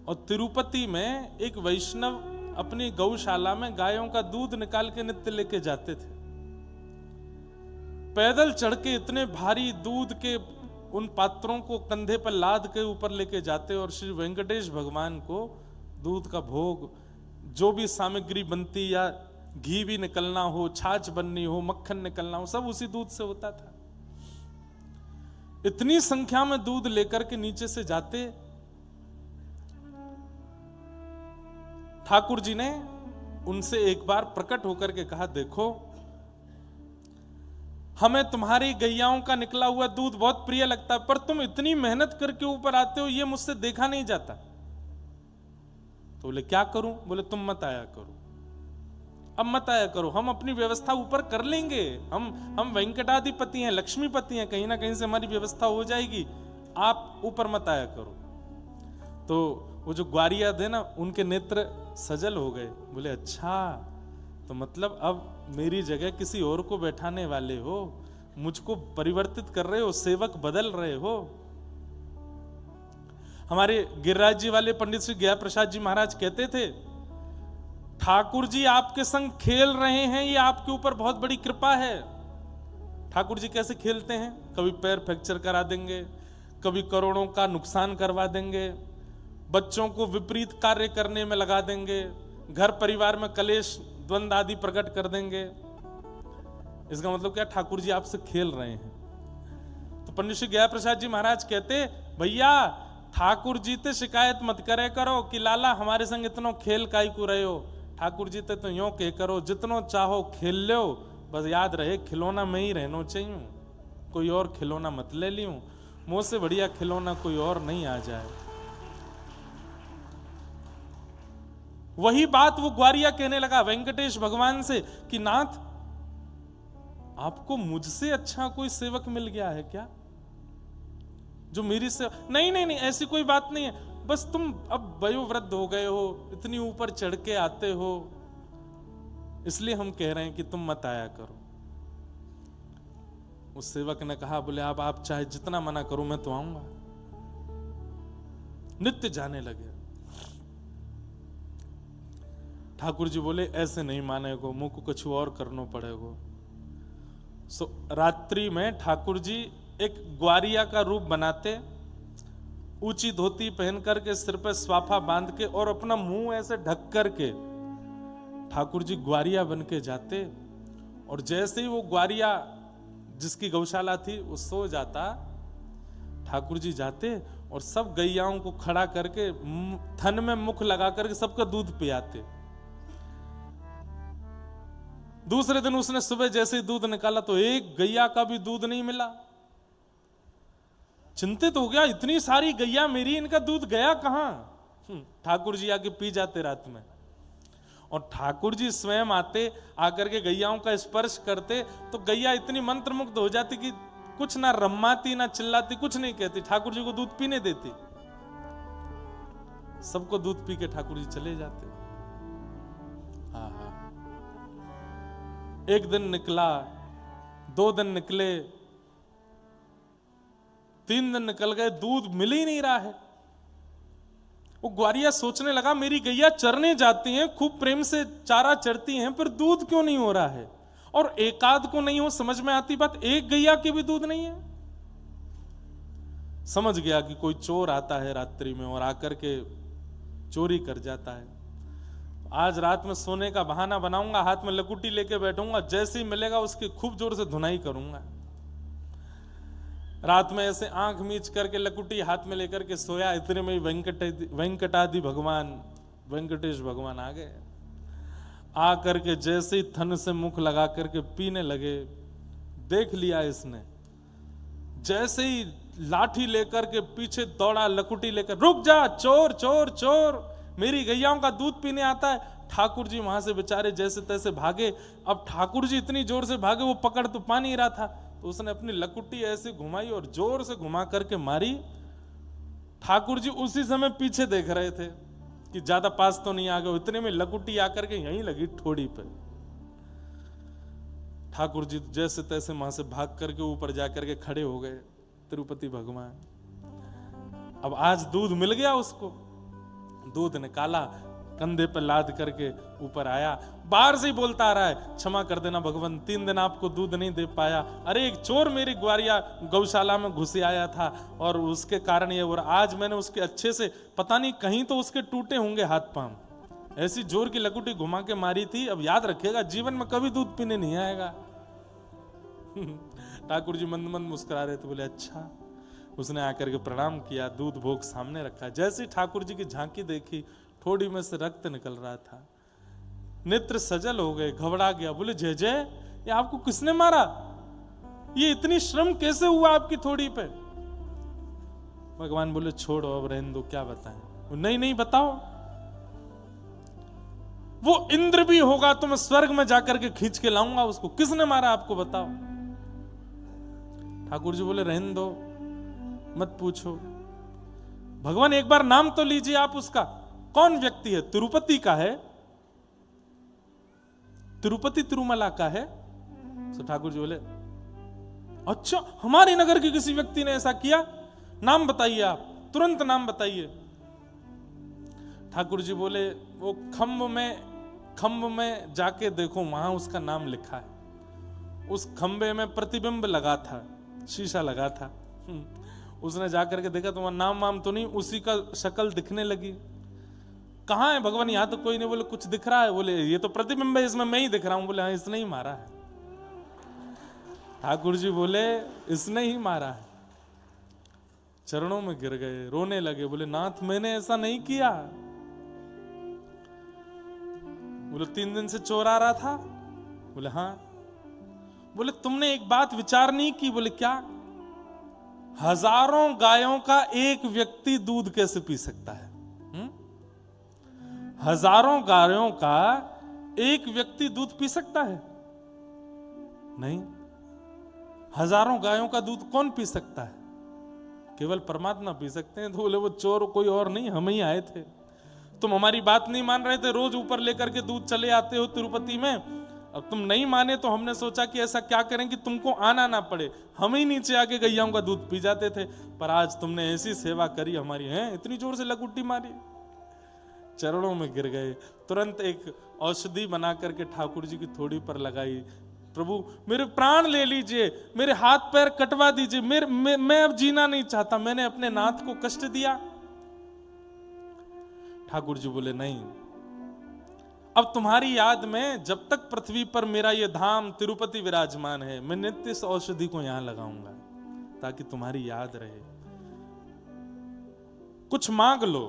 और तिरुपति में एक वैष्णव अपनी गौशाला में गायों का दूध निकाल के नित्य लेके जाते थे। पैदल चढ़ के इतने भारी दूध के उन पात्रों को कंधे पर लाद के ऊपर लेके जाते और श्री वेंकटेश भगवान को दूध का भोग, जो भी सामग्री बनती, या घी भी निकलना हो, छाछ बननी हो, मक्खन निकलना हो, सब उसी दूध से होता था। इतनी संख्या में दूध लेकर के नीचे से जाते। ठाकुर जी ने उनसे एक बार प्रकट होकर के कहा, देखो हमें तुम्हारी गैयाओं का निकला हुआ दूध बहुत प्रिय लगता है, पर तुम इतनी मेहनत करके ऊपर आते हो, ये मुझसे देखा नहीं जाता। तो बोले क्या करूं? बोले तुम मत आया करो, अब मत आया करो, हम अपनी व्यवस्था ऊपर कर लेंगे। हम वेंकटाधिपति हैं, लक्ष्मीपति हैं, कहीं ना कहीं से हमारी व्यवस्था हो जाएगी, आप ऊपर मत आया करो। तो वो जो ग्वारिया थे ना, उनके नेत्र सजल हो गए। बोले अच्छा, तो मतलब अब मेरी जगह किसी और को बैठाने वाले हो, मुझको परिवर्तित कर रहे हो, सेवक बदल रहे हो। हमारे गिरिराज जी वाले पंडित श्री गया प्रसाद जी महाराज कहते थे, ठाकुर जी आपके संग खेल रहे हैं, ये आपके ऊपर बहुत बड़ी कृपा है। ठाकुर जी कैसे खेलते हैं? कभी पैर फ्रैक्चर करा देंगे, कभी करोड़ों का नुकसान करवा देंगे, बच्चों को विपरीत कार्य करने में लगा देंगे, घर परिवार में कलेश द्वंद आदि प्रकट कर देंगे। इसका मतलब क्या? ठाकुर जी आपसे खेल रहे हैं। तो पंडित श्री गया प्रसाद जी महाराज कहते, भैया ठाकुर जी ते शिकायत मत करे करो कि लाला हमारे संग इतनो खेल काई को रहे हो। ठाकुर जी ते तो यूं कह करो, जितनो चाहो खेल लो, बस याद रहे खिलौना में ही रहना चाहिए, कोई और खिलौना मत ले लियो, मुंह से बढ़िया खिलौना कोई और नहीं आ जाए। वही बात वो ग्वारिया कहने लगा वेंकटेश भगवान से कि नाथ, आपको मुझसे अच्छा कोई सेवक मिल गया है क्या, जो मेरी से? नहीं नहीं नहीं, ऐसी कोई बात नहीं है, बस तुम अब वयोवृद्ध हो गए हो, इतनी ऊपर चढ़ के आते हो, इसलिए हम कह रहे हैं कि तुम मत आया करो। उस सेवक ने कहा, बोले आप चाहे जितना मना करो, मैं तो आऊंगा। नित्य जाने लगे। ठाकुर जी बोले ऐसे नहीं मानेगो, मुंह को कुछ और करना पड़ेगा। सो रात्रि में ठाकुर जी एक ग्वारिया का रूप बनाते, ऊंची धोती पहन करके, सिर पर स्वाफा बांध के और अपना मुंह ऐसे ढक करके ठाकुर जी ग्वारिया बन के जाते। और जैसे ही वो ग्वारिया जिसकी गौशाला थी वो सो जाता, ठाकुर जी जाते और सब गैयाओं को खड़ा करके थन में मुख लगा करके सबका दूध पियाते। दूसरे दिन उसने सुबह जैसे ही दूध निकाला तो एक गैया का भी दूध नहीं मिला। चिंतित हो गया, इतनी सारी गैया मेरी, इनका दूध गया कहां? ठाकुर जी आके पी जाते रात में, और ठाकुर जी स्वयं आते, आकर के गैयाओं का स्पर्श करते तो गैया इतनी मंत्रमुग्ध हो जाती कि कुछ ना रम्माती ना चिल्लाती, कुछ नहीं कहती, ठाकुर जी को दूध पीने देती। सबको दूध पी के ठाकुर जी चले जाते। आहा। एक दिन निकला, 2 दिन निकले, 3 दिन निकल गए, दूध मिल ही नहीं रहा है। वो ग्वारिया सोचने लगा, मेरी गैया चरने जाती हैं, खूब प्रेम से चारा चरती हैं, पर दूध क्यों नहीं हो रहा है? और एकाध को नहीं हो समझ में आती बात, एक गैया के भी दूध नहीं है। समझ गया कि कोई चोर आता है रात्रि में और आकर के चोरी कर जाता है। आज रात में सोने का बहाना बनाऊंगा, हाथ में लकुटी लेके बैठूंगा, जैसे ही मिलेगा उसकी खूब जोर से धुनाई करूंगा। रात में ऐसे आंख मीच करके लकुटी हाथ में लेकर के सोया, इतने में वेंकटादि भगवान, वेंकटेश भगवान आ गए। आ करके जैसे ही थन से मुख लगा करके पीने लगे, देख लिया इसने, जैसे ही लाठी लेकर के पीछे दौड़ा, लकुटी लेकर, रुक जा चोर चोर चोर, मेरी गैयाओं का दूध पीने आता है। ठाकुर जी वहां से बेचारे जैसे तैसे भागे। अब ठाकुर जी इतनी जोर से भागे, वो पकड़ तो पा नहीं रहा था, तो उसने अपनी लकुटी ऐसे घुमाई और जोर से घुमा करके मारी। ठाकुर जी उसी समय पीछे देख रहे थे कि ज्यादा पास तो नहीं आ गए, इतने में लकुटी आकर के यहीं लगी ठोड़ी पे। ठाकुर जी जैसे तैसे वहां से भाग करके ऊपर जाकर के खड़े हो गए, तिरुपति भगवान। अब आज दूध मिल गया उसको, दूध निकाला, कंधे पर लाद करके ऊपर आया, बाहर से ही बोलता आ रहा है, क्षमा कर देना भगवान, 3 दिन आपको दूध नहीं दे पाया। अरे एक चोर मेरी ग्वारिया गौशाला में घुसे आया था और उसके कारण ये, और आज मैंने उसके अच्छे से, पता नहीं कहीं तो उसके टूटे होंगे हाथ पांव, ऐसी जोर की लकुटी घुमा के मारी थी। अब याद रखेगा, जीवन में कभी दूध पीने नहीं आएगा। ठाकुर जी मंद मंद मुस्कुरा रहे थे, बोले अच्छा। उसने आकर के प्रणाम किया, दूध भोग सामने रखा। जैसे ही ठाकुर जी की झांकी देखी, थोड़ी में से रक्त निकल रहा था, नेत्र सजल हो गए, घबरा गया। बोले जय जय, ये आपको किसने मारा? ये इतनी श्रम कैसे हुआ आपकी थोड़ी पे? भगवान बोले छोड़ो, अब रहने दो, क्या बताएं। नहीं नहीं बताओ। वो इंद्र भी होगा तो मैं स्वर्ग में जाकर के खींच के लाऊंगा उसको, किसने मारा आपको बताओ। ठाकुर जी बोले रहने दो, मत पूछो। भगवान एक बार नाम तो लीजिए आप उसका, कौन व्यक्ति है? तिरुपति का है, तिरुपति तिरुमला का है। तो ठाकुर जी बोले अच्छा, हमारे नगर के किसी व्यक्ति ने ऐसा किया? नाम बताइए आप, तुरंत नाम बताइए। ठाकुर जी बोले वो खंभ में जाके देखो, वहां उसका नाम लिखा है। उस खंबे में प्रतिबिंब लगा था, शीशा लगा था। उसने जाकर के देखा तो वहां नाम वाम तो नहीं, उसी का शक्ल दिखने लगी। कहां है भगवान? यहां तो कोई नहीं। बोले कुछ दिख रहा है? बोले ये तो प्रतिबिंब है, इसमें मैं ही दिख रहा हूं। बोले हाँ, इसने ही मारा है। ठाकुर जी बोले इसने ही मारा है। चरणों में गिर गए, रोने लगे। बोले नाथ मैंने ऐसा नहीं किया। बोले 3 दिन से चोर आ रहा था? बोले हाँ। बोले तुमने एक बात विचार नहीं की? बोले क्या? हजारों गायों का एक व्यक्ति दूध कैसे पी सकता है? हजारों गायों का एक व्यक्ति दूध पी सकता है? नहीं। हजारों गायों का दूध कौन पी सकता है? केवल परमात्मा पी सकते हैं। तो बोले वो चोर कोई और नहीं, हम ही आए थे। तुम हमारी बात नहीं मान रहे थे, रोज ऊपर लेकर के दूध चले आते हो तिरुपति में। अब तुम नहीं माने तो हमने सोचा कि ऐसा क्या करें कि तुमको आना ना पड़े, हम ही नीचे आके गैयाओं का दूध पी जाते थे। पर आज तुमने ऐसी सेवा करी हमारी, है इतनी जोर से लकुटी मारी। चरणों में गिर गए। तुरंत एक औषधि बना करके ठाकुर जी की थोड़ी पर लगाई। प्रभु मेरे प्राण ले लीजिए, मेरे हाथ पैर कटवा दीजिए, मैं अब जीना नहीं चाहता, मैंने अपने नाथ को कष्ट दिया। ठाकुर जी बोले नहीं, अब तुम्हारी याद में जब तक पृथ्वी पर मेरा ये धाम तिरुपति विराजमान है, मैं नित्य इस औषधि को यहां लगाऊंगा ताकि तुम्हारी याद रहे। कुछ मांग लो,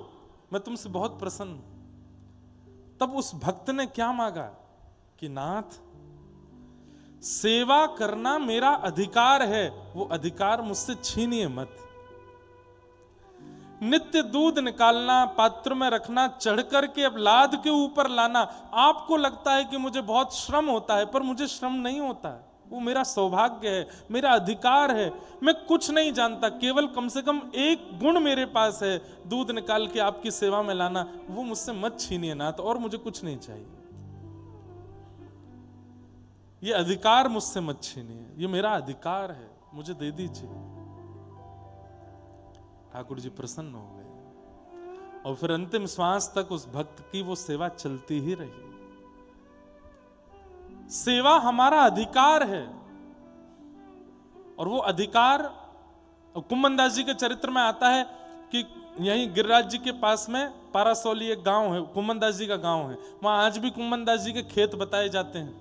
मैं तुमसे बहुत प्रसन्न हूं। तब उस भक्त ने क्या मांगा कि नाथ सेवा करना मेरा अधिकार है, वो अधिकार मुझसे छीनिए मत। नित्य दूध निकालना, पात्र में रखना, चढ़ करके अब लाद के ऊपर लाना, आपको लगता है कि मुझे बहुत श्रम होता है, पर मुझे श्रम नहीं होता है। वो मेरा सौभाग्य है, मेरा अधिकार है। मैं कुछ नहीं जानता, केवल कम से कम एक गुण मेरे पास है, दूध निकाल के आपकी सेवा में लाना। वो मुझसे मत छीनिए ना, तो और मुझे कुछ नहीं चाहिए। ये अधिकार मुझसे मत छीनिए, ये मेरा अधिकार है, मुझे दे दीजिए। ठाकुर जी प्रसन्न हो गए और फिर अंतिम श्वास तक उस भक्त की वो सेवा चलती ही रही। सेवा हमारा अधिकार है, और वो अधिकार कुम्मन दास जी के चरित्र में आता है कि यहीं गिरिराज जी के पास में पारासौली एक गांव है, कुम्मन दास जी का गांव है। वहां आज भी कुम्मन दास जी के खेत बताए जाते हैं।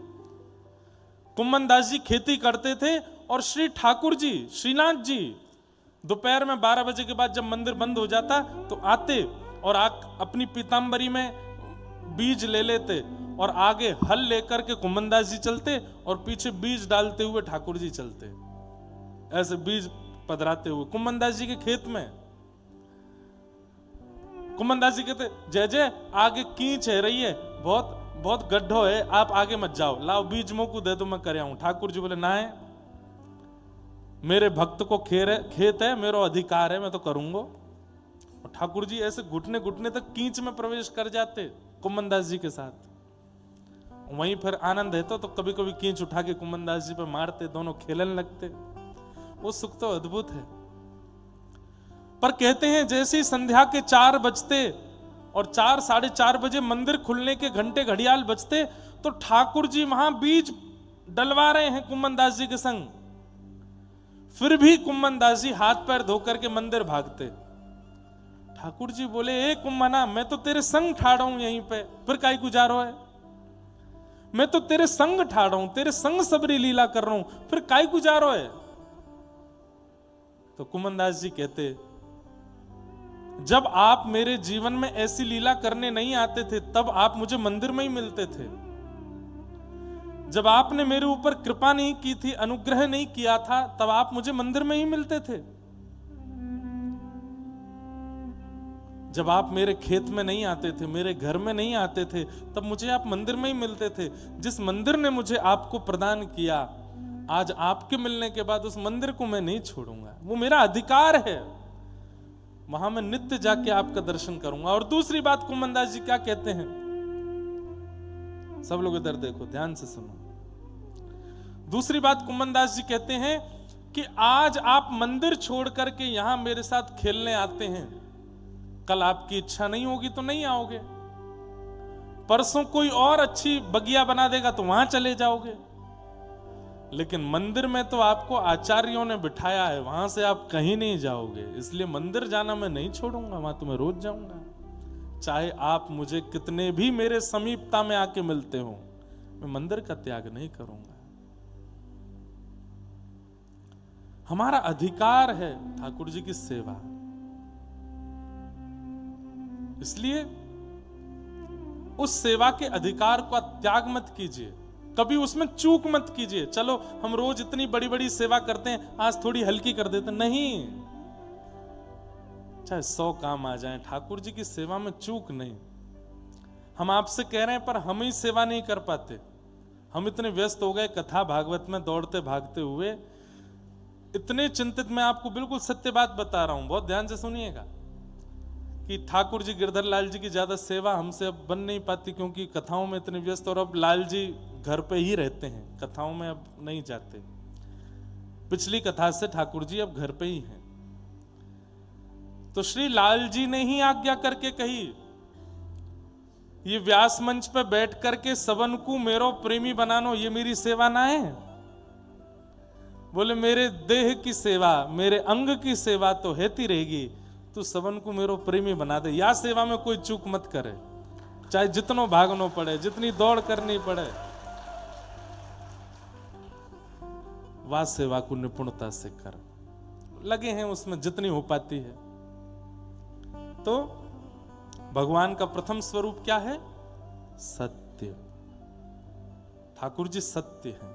कुम्मन दास जी खेती करते थे, और श्री ठाकुर जी, श्रीनाथ जी दोपहर में 12 बजे के बाद जब मंदिर बंद हो जाता तो आते और अपनी पीताम्बरी में बीज ले लेते, और आगे हल लेकर के कुम्मन दास जी चलते, और पीछे बीज डालते हुए ठाकुर जी चलते, ऐसे बीज पधराते हुए कुम्मन दास जी के खेत में। कुम्मन दास जी कहते, जय जय आगे कीच है रही है, बहुत बहुत गड्ढो है, आप आगे मत जाओ, लाओ बीज मोकू दे दो, मैं कर आऊं। ठाकुर जी बोले, ना है, मेरे भक्त को खेत है, मेरा अधिकार है, मैं तो करूंगा। और ठाकुर जी ऐसे घुटने घुटने तक कीच में प्रवेश कर जाते कुम्मन दास जी के साथ। वहीं फिर आनंद है तो कभी कभी कींच उठा के कुम्मन दास जी पे मारते, दोनों खेलने लगते। वो सुख तो अद्भुत है। पर कहते हैं जैसे ही संध्या के 4 बजते और 4 साढ़े 4 बजे मंदिर खुलने के घंटे घड़ियाल बजते, तो ठाकुर जी वहां बीज डलवा रहे हैं कुम्मन दास जी के संग। फिर भी कुम्मन दास जी हाथ पैर धोकर के मंदिर भागते। ठाकुर जी बोले, ए कुम्मना, मैं तो तेरे संग ठाड़ा हूं यहीं पे, फिर काई गुजारो है? मैं तो तेरे संग ठाड़ा हूं, तेरे संग सबरी लीला कर रहा हूं, फिर काई गुजारो है? तो कुम्मन दास जी कहते, जब आप मेरे जीवन में ऐसी लीला करने नहीं आते थे, तब आप मुझे मंदिर में ही मिलते थे। जब आपने मेरे ऊपर कृपा नहीं की थी, अनुग्रह नहीं किया था, तब आप मुझे मंदिर में ही मिलते थे। जब आप मेरे खेत में नहीं आते थे, मेरे घर में नहीं आते थे, तब मुझे आप मंदिर में ही मिलते थे। जिस मंदिर ने मुझे आपको प्रदान किया, आज आपके मिलने के बाद उस मंदिर को मैं नहीं छोड़ूंगा, वो मेरा अधिकार है। वहां मैं नित्य जाके आपका दर्शन करूंगा। और दूसरी बात कुम्मन दास जी क्या कहते हैं, सब लोग इधर देखो, ध्यान से सुनो। दूसरी बात कुम्मन दास जी कहते हैं कि आज आप मंदिर छोड़ करके यहां मेरे साथ खेलने आते हैं, कल आपकी इच्छा नहीं होगी तो नहीं आओगे, परसों कोई और अच्छी बगिया बना देगा तो वहां चले जाओगे, लेकिन मंदिर में तो आपको आचार्यों ने बिठाया है, वहां से आप कहीं नहीं जाओगे। इसलिए मंदिर जाना मैं नहीं छोड़ूंगा, वहां तो मैं रोज जाऊंगा। चाहे आप मुझे कितने भी मेरे समीपता में आके मिलते हो, मैं मंदिर का त्याग नहीं करूंगा। हमारा अधिकार है ठाकुर जी की सेवा, इसलिए उस सेवा के अधिकार का त्याग मत कीजिए, कभी उसमें चूक मत कीजिए। चलो हम रोज इतनी बड़ी बड़ी सेवा करते हैं, आज थोड़ी हल्की कर देते, नहीं, चाहे 100 काम आ जाएं, ठाकुर जी की सेवा में चूक नहीं। हम आपसे कह रहे हैं, पर हम ही सेवा नहीं कर पाते। हम इतने व्यस्त हो गए कथा भागवत में दौड़ते भागते हुए, इतने चिंतित। मैं आपको बिल्कुल सत्य बात बता रहा हूं, बहुत ध्यान से सुनिएगा, कि ठाकुर जी गिरधर लाल जी की ज्यादा सेवा हमसे अब बन नहीं पाती, क्योंकि कथाओं में इतने व्यस्त, और अब लाल जी घर पे ही रहते हैं, कथाओं में अब नहीं जाते। पिछली कथा से ठाकुर जी अब घर पे ही हैं। तो श्री लाल जी ने ही आज्ञा करके कही, ये व्यास मंच पे बैठ करके सबन को मेरो प्रेमी बनानो, ये मेरी सेवा ना है। बोले, मेरे देह की सेवा, मेरे अंग की सेवा तो हेती रहेगी, तू सबन को मेरो प्रेमी बना दे। या सेवा में कोई चूक मत करे, चाहे जितनो भागनो पड़े, जितनी दौड़ करनी पड़े, वह सेवा को निपुणता से कर। लगे हैं उसमें जितनी हो पाती है। तो भगवान का प्रथम स्वरूप क्या है? सत्य। ठाकुर जी सत्य हैं।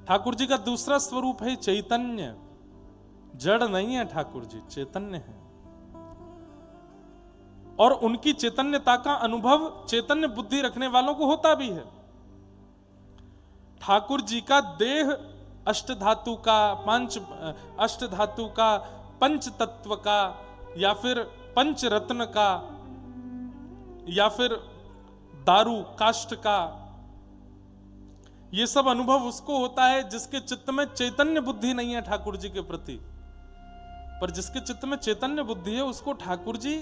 ठाकुर जी का दूसरा स्वरूप है चैतन्य। जड़ नहीं है ठाकुर जी, चैतन्य है। और उनकी चैतन्यता का अनुभव चैतन्य बुद्धि रखने वालों को होता भी है। ठाकुर जी का देह अष्ट धातु का, अष्ट धातु का, पंच तत्व का, या फिर पंच रत्न का, या फिर दारू काष्ठ का, ये सब अनुभव उसको होता है जिसके चित्त में चैतन्य बुद्धि नहीं है ठाकुर जी के प्रति। पर जिसके चित्त में चैतन्य बुद्धि है उसको ठाकुर जी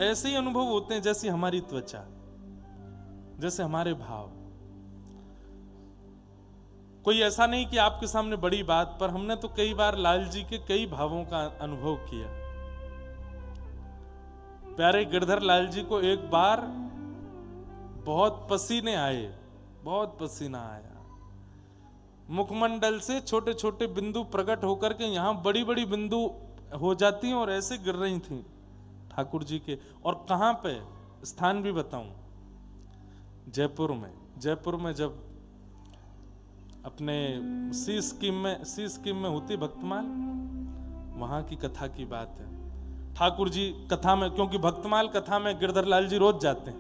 ऐसे ही अनुभव होते हैं जैसी हमारी त्वचा, जैसे हमारे भाव। कोई ऐसा नहीं कि आपके सामने बड़ी बात, पर हमने तो कई बार लाल जी के कई भावों का अनुभव किया। प्यारे गिरधर लाल जी को एक बार बहुत पसीने आए, बहुत पसीना आया। मुखमंडल से छोटे छोटे बिंदु प्रकट होकर के यहां बड़ी बड़ी बिंदु हो जाती हैं और ऐसे गिर रही थी ठाकुर जी के। और कहां पे, स्थान भी बताऊं, जयपुर में। जयपुर में जब अपने सी स्कीम में होती भक्तमाल, वहां की कथा की बात है। ठाकुर जी कथा में, क्योंकि भक्तमाल कथा में गिरधर लाल जी रोज जाते हैं,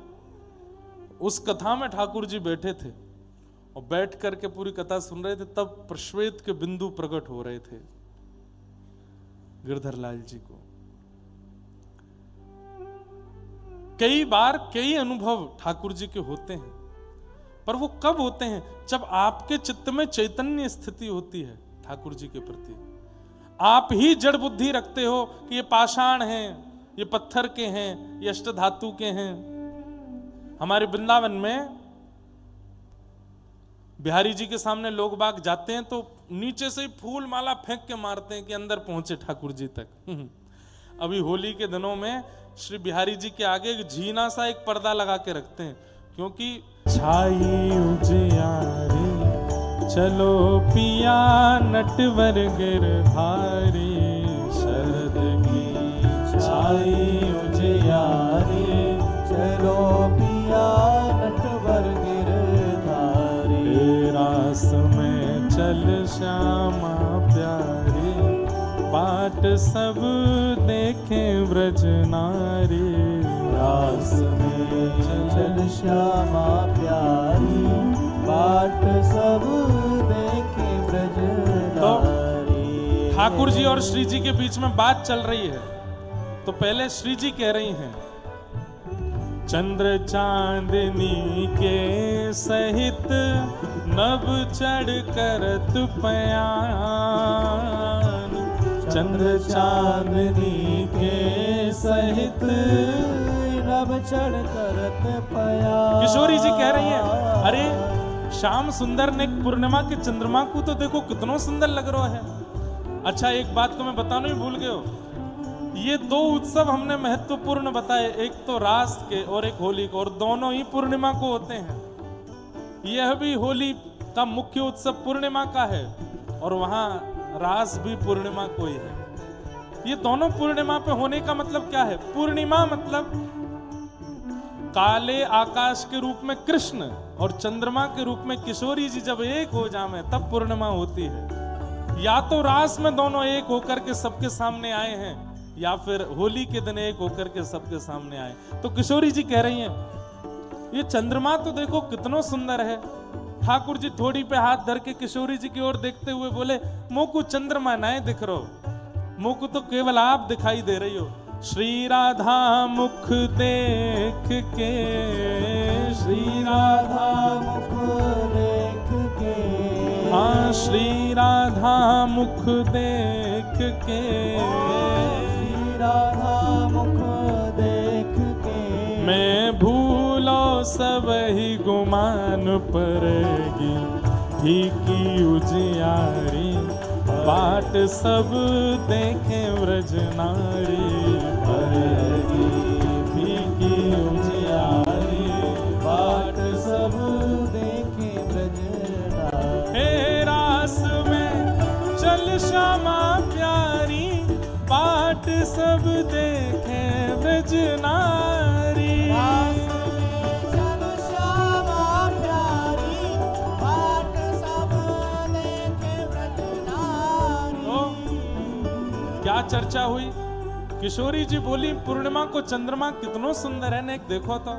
उस कथा में ठाकुर जी बैठे थे और बैठ करके पूरी कथा सुन रहे थे। तब प्रश्वेत के बिंदु प्रकट हो रहे थे गिरधर लाल जी को। कई बार कई अनुभव ठाकुर जी के होते हैं, पर वो कब होते हैं? जब आपके चित्त में चैतन्य स्थिति होती है ठाकुर जी के प्रति। आप ही जड़ बुद्धि रखते हो कि ये पाषाण हैं, ये पत्थर के हैं, ये अष्ट धातु के हैं। हमारे वृंदावन में बिहारी जी के सामने लोग बाग जाते हैं तो नीचे से ही फूल माला फेंक के मारते हैं कि अंदर पहुंचे ठाकुर जी तक। अभी होली के दिनों में श्री बिहारी जी के आगे एक झीना सा एक पर्दा लगा के रखते हैं, क्योंकि छाई उजियारी चलो पिया नटवर गिरधारी, शरद की छाई उजियारी चलो पिया नटवर गिरधारी, रास में चल श्यामा प्यारी, बाट सब देखें ब्रज नारी, रास में चल श्यामा प्यारी, बाट सब देखें ब्रज नारी। तो ठाकुर जी और श्री जी के बीच में बात चल रही है, तो पहले श्री जी कह रही हैं, चंद्र चांदनी के सहित नभ चढ़ करत पयान, चंद्र चांदनी के सहित नभ चढ़ करत पयान। किशोरी जी कह रही हैं, अरे श्याम सुंदर ने पूर्णिमा के चंद्रमा को तो देखो कितना सुंदर लग रहा है। अच्छा एक बात तो मैं बताना ही भूल गए हो, ये दो उत्सव हमने महत्वपूर्ण बताए, एक तो रास के और एक होली के, और दोनों ही पूर्णिमा को होते हैं। यह भी होली का मुख्य उत्सव पूर्णिमा का है और वहां रास भी पूर्णिमा को ही है। ये दोनों पूर्णिमा पे होने का मतलब क्या है? पूर्णिमा मतलब काले आकाश के रूप में कृष्ण और चंद्रमा के रूप में किशोरी जी जब एक हो जावे तब पूर्णिमा होती है। या तो रास में दोनों एक होकर के सबके सामने आए हैं, या फिर होली के दिन एक होकर के सबके सामने आए। तो किशोरी जी कह रही हैं, ये चंद्रमा तो देखो कितना सुंदर है। ठाकुर जी थोड़ी पे हाथ धर के किशोरी जी की ओर देखते हुए बोले, मोको चंद्रमा नहीं दिख रहा, मोको तो केवल आप दिखाई दे रही हो। श्री राधा मुख देख के, श्री राधा मुख देख के, हाँ श्री राधा मुख देख के, राधा मुख देख के, मैं भूलो सब ही गुमान पड़ेगी, फीकी उजियारी बाट सब देखे व्रज नारी, पड़ेगी फीकी उजियारी बाट सब देखे व्रज नारी। हे रास में चल श्यामा प्यारी, बाट सब देखे ब्रज नारी, रास में चल श्यामा प्यारी, बाट सब देखे चर्चा हुई। किशोरी जी बोली पूर्णिमा को चंद्रमा कितनो सुंदर है ने देखो तो।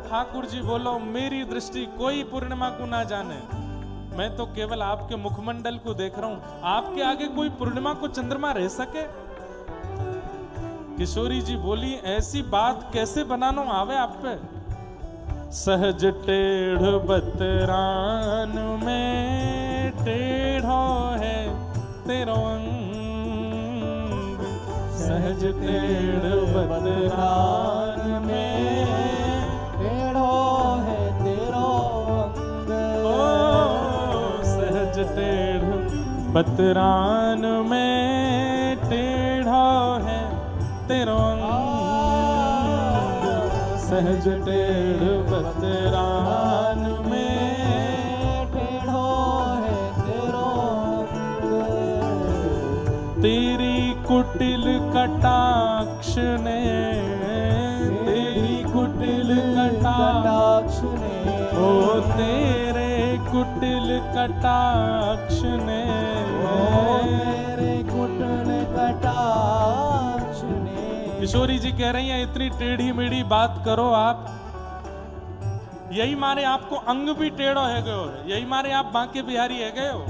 ठाकुर जी बोलो मेरी दृष्टि कोई पूर्णिमा को ना जाने, मैं तो केवल आपके मुखमंडल को देख रहा हूं, आपके आगे कोई पूर्णिमा को चंद्रमा रह सके? किशोरी जी बोली ऐसी बात कैसे बनानो आवे आप पे? सहज टेढ़ बतरान में टेढ़ो है तेरो अंग, सहज टेढ़ बतरान में टेढ़ो है तेरो अंग। ओ सहज टेढ़ बतरान में टेढ़ो है तेरो अंग, सहज टेढ़ बतरान में टेढ़ो है तेरो अंग। तेरी कुटिल कटाक्ष ने, तेरी कुटिल कटाक्ष ने, ओ तेरे कुटिल कटाक्ष ने, ओ तेरे कुटिल कटाक्ष ने। किशोरी जी कह रही हैं इतनी टेढ़ी मेढ़ी बात करो आप, यही मारे आपको अंग भी टेढ़ो है गयो है, यही मारे आप बांके बिहारी है गए हो।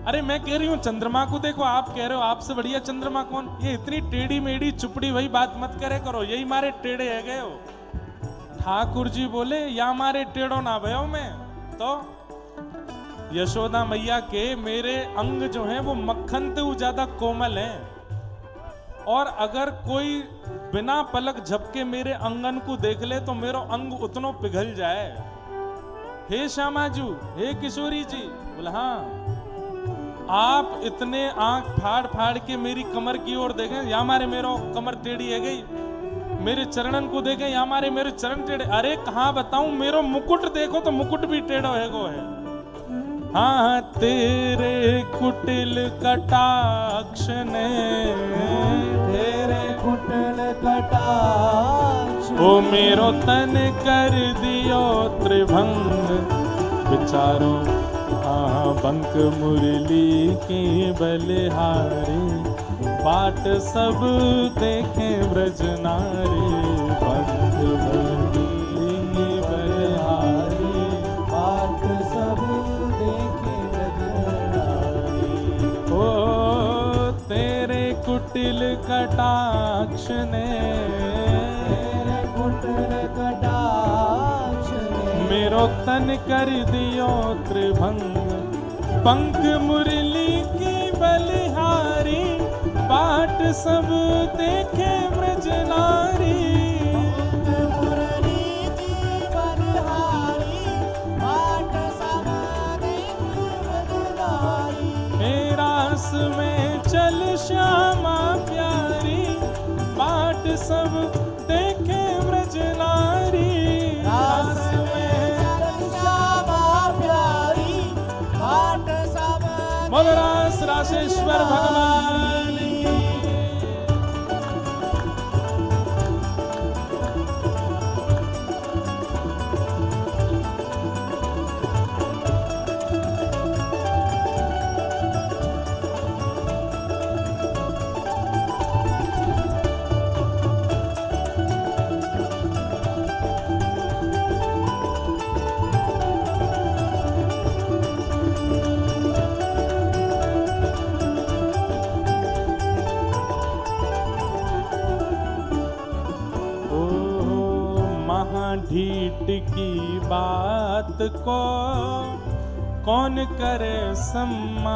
अरे मैं कह रही हूं चंद्रमा को देखो, आप कह रहे हो आपसे बढ़िया चंद्रमा कौन? ये इतनी टेढ़ी मेढ़ी चुपड़ी वही बात मत करे करो, यही मारे टेढ़े है गए हो। ठाकुर जी बोले या मारे टेढ़ो ना भयो मैं तो। यशोदा मैया के मेरे अंग जो हैं वो मक्खन से ज्यादा कोमल हैं, और अगर कोई बिना पलक झपके मेरे अंगन को देख ले तो मेरा अंग उतनो पिघल जाए। हे श्यामाजू, हे किशोरी जी, बोला हाँ आप इतने आंख फाड़ फाड़ के मेरी कमर की ओर देखें, या मारे मेरा कमर टेढ़ी है गई, मेरे चरणन को देखें या मारे मेरे चरण टेढ़े। अरे कहाँ बताऊं, मेरा मुकुट देखो तो मुकुट भी टेढ़ो है गो है। हाँ तेरे कुटिल कटाक्ष ने, तेरे कुटिल कटाक्ष ओ मेरो तन कर दियो त्रिभंग, विचारो हाँ बंक मुरली की बलिहारी, बाट सब देखे ब्रज नारी, बंक मुरली की बलिहारी, बाट सब देखे ब्रज नारी। ओ तेरे कुटिल कटाक्ष ने, तेरे कुटिल कटाक्ष ने, मेरो तन कर दियो त्रिभंग, पंख मुरली की बलिहारी, बाट सब देखे ब्रज नारी। मुरली की बलिहारी, बाट सब देखे ब्रज नारी। हे रास में चल श्यामा प्यारी, बाट सब देखे ब्रज नारी। रास में चल श्यामा प्यारी, बाट सब बोल रास रासेश्वर भगवान की। ढीठ की बात को कौन करे सम्मान,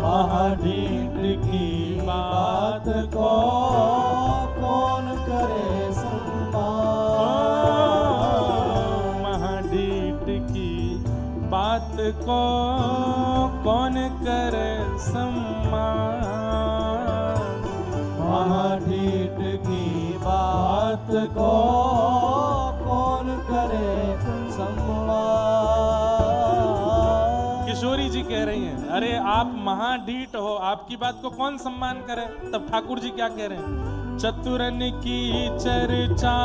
महाढीठ की बात को कौन करे सम्मान। महाढीठ की बात को कौन करे सम्मान, महाढीठ की बात को कौन करे सम्मान। किशोरी जी कह रही हैं अरे आप महाढीठ हो, आपकी बात को कौन सम्मान करे? तब ठाकुर जी क्या कह रहे हैं? चतुरन की चर्चा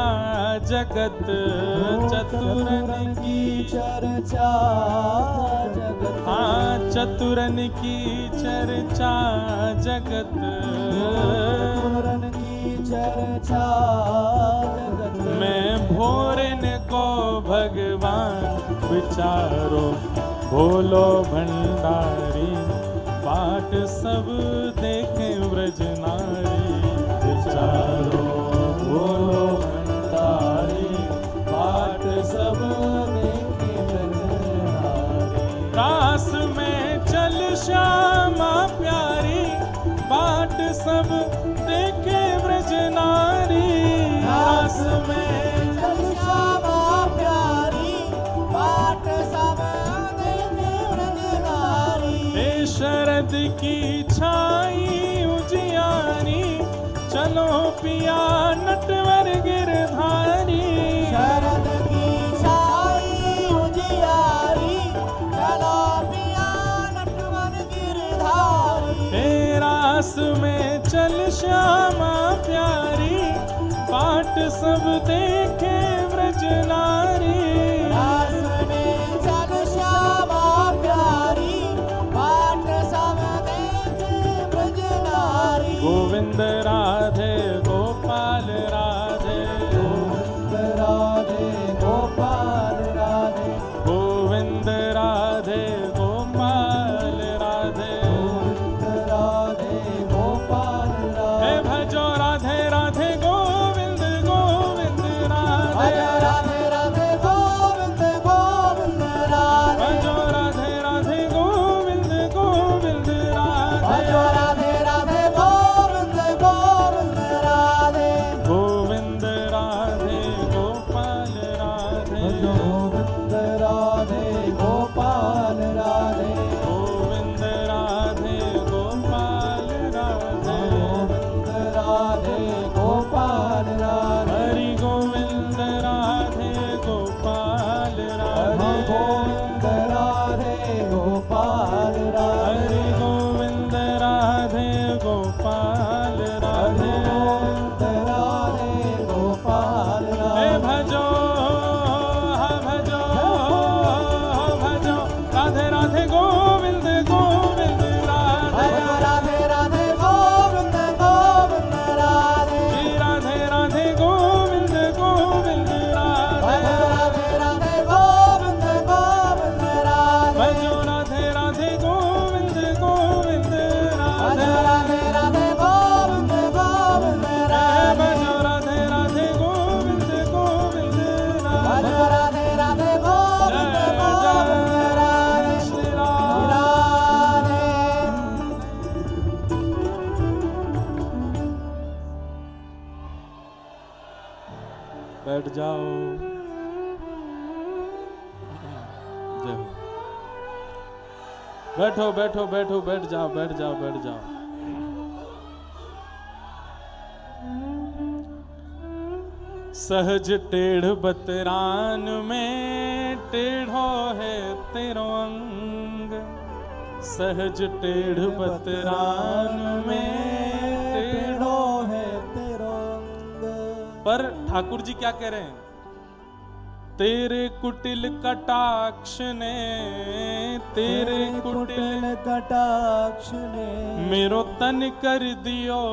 जगत, चतुरन की चर्चा जगत, हाँ चतुरन की चर्चा जगत, चतुरन की चर्चा जगत मैं भोरन को भगवान विचारो, बोलो भंडारी बाट सब देखे व्रज नारी, विचारो बोलो भंडारी बाट सब देखे व्रज नारी। रास में चल श्यामा प्यारी, बाट सब देखे व्रज नारी, रास में चल श्यामा प्यारी बाट सब देखे व्रज नारी। हे शरद की छाई उजियारी, चलो पिया नटवर गिरधारी, शरद की छाई उजियारी, चलो पिया नटवर गिरधारी। हे रास में चल श्यामा प्यारी, बाट सब देखे व्रज नारी, रास में चल श्यामा प्यारी बाट सब देखे व्रज नारी। गोविंद राधे गोपाल राधे, गोविंद राधे गोपाल राधे, गोविंद राधे गोपाल राधे, गोविंद राधे गोपाल हे राधे। भजो राधे राधे गोविंद गोविंद भज राधे, राधे राधे गोविंद गोविंद राधे। भजो राधे राधे गोविंद गोविंद भज राधे, राधे राधे गोविंद गोविंद राधे। गोविंद राधे गोपाल राधे, भज गोविंद राधे गोपाल राधे। गोविंद राधे गोपाल राधे, गोविंद राधे गोपाल राधे। हरि गोविंद राधे गोपाल हरि राधे, गोविंद राधे गोपाल राधे। हरि गोविंद राधे गोपाल हरि राधे, गोविंद राधे गोपाल हे राधे। भजो हा भजो भजो राधे राधे गोविंद गोविंद भज राधे, राधे राधे गोविंद गोविंद राधे। श्री राधे राधे गोविंद गोविंद भज राधे, राधे राधे गोविंद गोविंद राधे। भजो राधे राधे गोविंद गोविंद भज राधे, राधे राधे गोविंद गोविंद राधे। भजो राधे राधे गोविंद गोविंद भज राधे, राधे राधे गोविंद जय गोविंद जय राधे। श्री राम। राधे। बैठ जाओ, जय हो। बैठो बैठो बैठो, बैठ जाओ बैठ जाओ बैठ जाओ। सहज टेढ़ बतरान में टेढ़ो है तेरो अंग, सहज टेढ़ बतरान में टेढ़ो है तेरो अंग। पर ठाकुर जी क्या कह रहे हैं? तेरे कुटिल कटाक्ष ने, तेरे कुटिल कटाक्ष ने मेरो तन कर दियो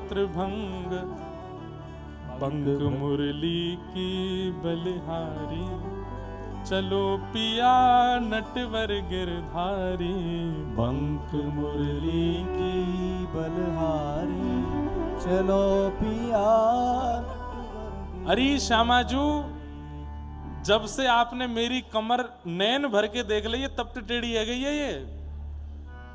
त्रिभंग, बंक मुरली की बलिहारी, चलो पिया नटवर गिरधारी, बंक मुरली की बलहारी, चलो पिया। अरे श्यामाजू, जब से आपने मेरी कमर नैन भर के देख ली है तब तो टेढ़ी है गई है ये।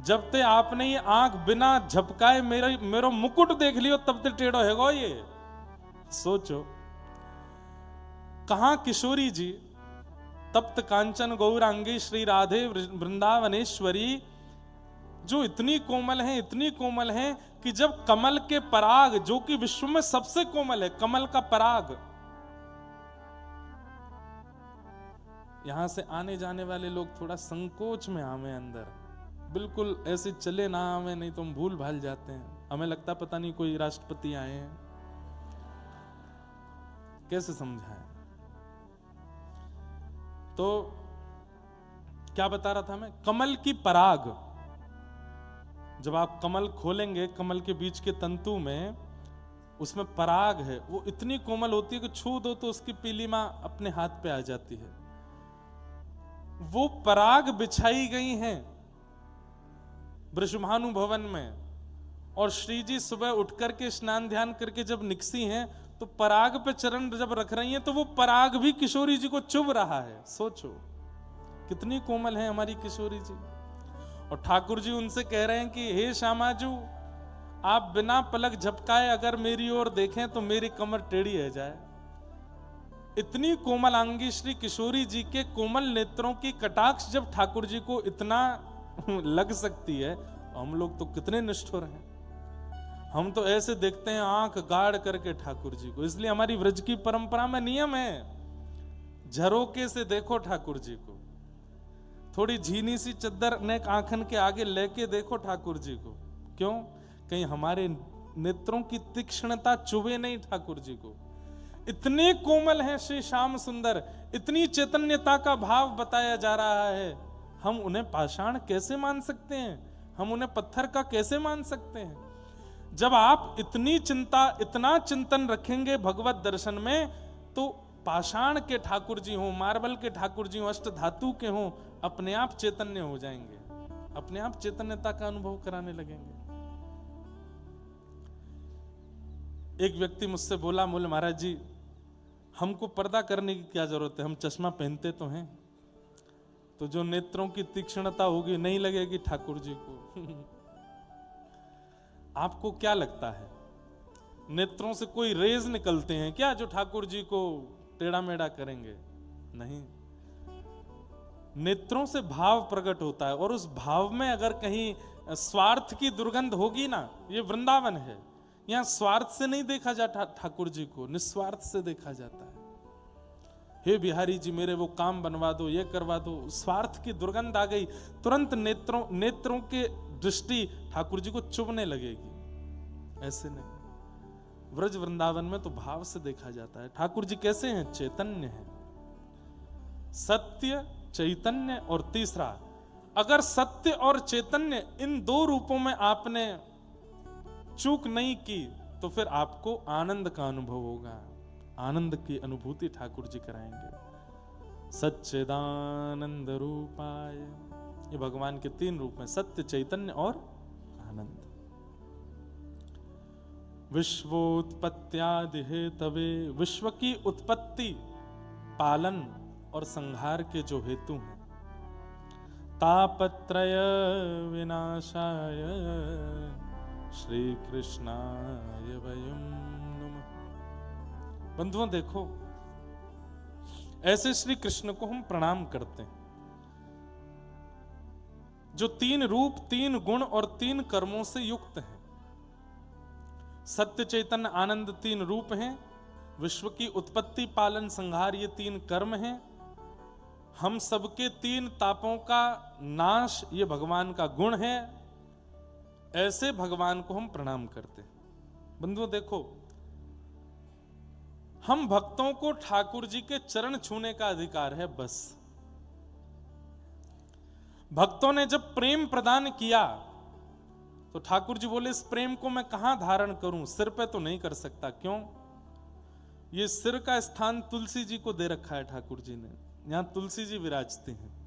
जब ते आपने ये आंख बिना झपकाए मेरो मुकुट देख लियो तब ते टेढ़ो है गो ये। सोचो, कहां किशोरी जी तप्त कांचन गौरांगी श्री राधे वृंदावनेश्वरी, जो इतनी कोमल हैं, इतनी कोमल हैं कि जब कमल के पराग, जो कि विश्व में सबसे कोमल है, कमल का पराग, यहां से आने जाने वाले लोग थोड़ा संकोच में आवे अंदर, बिल्कुल ऐसे चले ना आवे, नहीं तो हम भूल भाल जाते हैं। हमें लगता पता नहीं कोई राष्ट्रपति आए हैं, कैसे समझाएं। तो क्या बता रहा था मैं? कमल की पराग, जब आप कमल खोलेंगे, कमल के बीच के तंतु में उसमें पराग है, वो इतनी कोमल होती है कि छू दो तो उसकी पीलिमा अपने हाथ पे आ जाती है। वो पराग बिछाई गई हैं बृषभानु भवन में, और श्री जी सुबह उठ करके स्नान ध्यान करके जब निकसी हैं तो पराग पे चरण जब रख रही हैं तो वो पराग भी किशोरी जी को चुभ रहा है। सोचो कितनी कोमल है हमारी किशोरी जी। और ठाकुर जी उनसे कह रहे हैं कि हे श्यामाजू, आप बिना पलक झपकाए अगर मेरी ओर देखें तो मेरी कमर टेढ़ी रह जाए। इतनी कोमल अंगी श्री किशोरी जी के कोमल नेत्रों की कटाक्ष जब ठाकुर जी को इतना लग सकती है, हम लोग तो कितने निष्ठुर हैं। हम तो ऐसे देखते हैं आंख गाड़ करके ठाकुर जी को। इसलिए हमारी व्रज की परंपरा में नियम है, झरोके से देखो ठाकुर जी को, थोड़ी झीनी सी चद्दर नेक आंखन के आगे लेके देखो ठाकुर जी को। क्यों? कहीं हमारे नेत्रों की तीक्ष्णता चुभे नहीं ठाकुर जी को। इतने कोमल हैं श्री श्याम सुंदर, इतनी चैतन्यता का भाव बताया जा रहा है, हम उन्हें पाषाण कैसे मान सकते हैं? हम उन्हें पत्थर का कैसे मान सकते हैं? जब आप इतनी चिंता, इतना चिंतन रखेंगे भगवत दर्शन में, तो पाषाण के ठाकुर जी हों, मार्बल के ठाकुर जी हों, अष्ट धातु के हों, अपने आप चैतन्य हो जाएंगे, अपने आप चैतन्यता का अनुभव कराने लगेंगे। एक व्यक्ति मुझसे बोला, बोले महाराज जी हमको पर्दा करने की क्या जरूरत है, हम चश्मा पहनते तो हैं, तो जो नेत्रों की तीक्ष्णता होगी नहीं लगेगी ठाकुर जी को। आपको क्या लगता है, नेत्रों से कोई रेज निकलते हैं क्या जो ठाकुर जी को टेढ़ा मेढ़ा करेंगे? नहीं, नेत्रों से भाव प्रकट होता है, और उस भाव में अगर कहीं स्वार्थ की दुर्गंध होगी ना, ये वृंदावन है, यहां स्वार्थ से नहीं देखा जाता ठाकुर जी को, निस्वार्थ से देखा जाता है। हे बिहारी जी मेरे वो काम बनवा दो, ये करवा दो, स्वार्थ की दुर्गंध आ गई, तुरंत नेत्रों के दृष्टि ठाकुर जी को चुभने लगेगी। ऐसे नहीं, व्रज वृंदावन में तो भाव से देखा जाता है। ठाकुर जी कैसे हैं? चैतन्य हैं, सत्य, चैतन्य, और तीसरा, अगर सत्य और चैतन्य इन दो रूपों में आपने चूक नहीं की तो फिर आपको आनंद का अनुभव होगा, आनंद की अनुभूति ठाकुर जी कराएंगे। सच्चिदानंद रूपाय, ये भगवान के तीन रूप में, सत्य, चैतन्य और आनंद। विश्वोत्पत्त्यादि हेतवे, विश्व की उत्पत्ति, पालन और संहार के जो हेतु हैं, तापत्रय विनाशाय श्री कृष्णाय वयं नमः। बंधुओं देखो, ऐसे श्री कृष्ण को हम प्रणाम करते हैं जो तीन रूप, तीन गुण और तीन कर्मों से युक्त हैं। सत्य, चैतन्य, आनंद तीन रूप हैं, विश्व की उत्पत्ति, पालन, संहार ये तीन कर्म हैं, हम सबके तीन तापों का नाश ये भगवान का गुण है। ऐसे भगवान को हम प्रणाम करते हैं। बंधुओं देखो, हम भक्तों को ठाकुर जी के चरण छूने का अधिकार है, बस। भक्तों ने जब प्रेम प्रदान किया तो ठाकुर जी बोले इस प्रेम को मैं कहां धारण करूं, सिर पे तो नहीं कर सकता। क्यों? ये सिर का स्थान तुलसी जी को दे रखा है ठाकुर जी ने, यहां तुलसी जी विराजते हैं।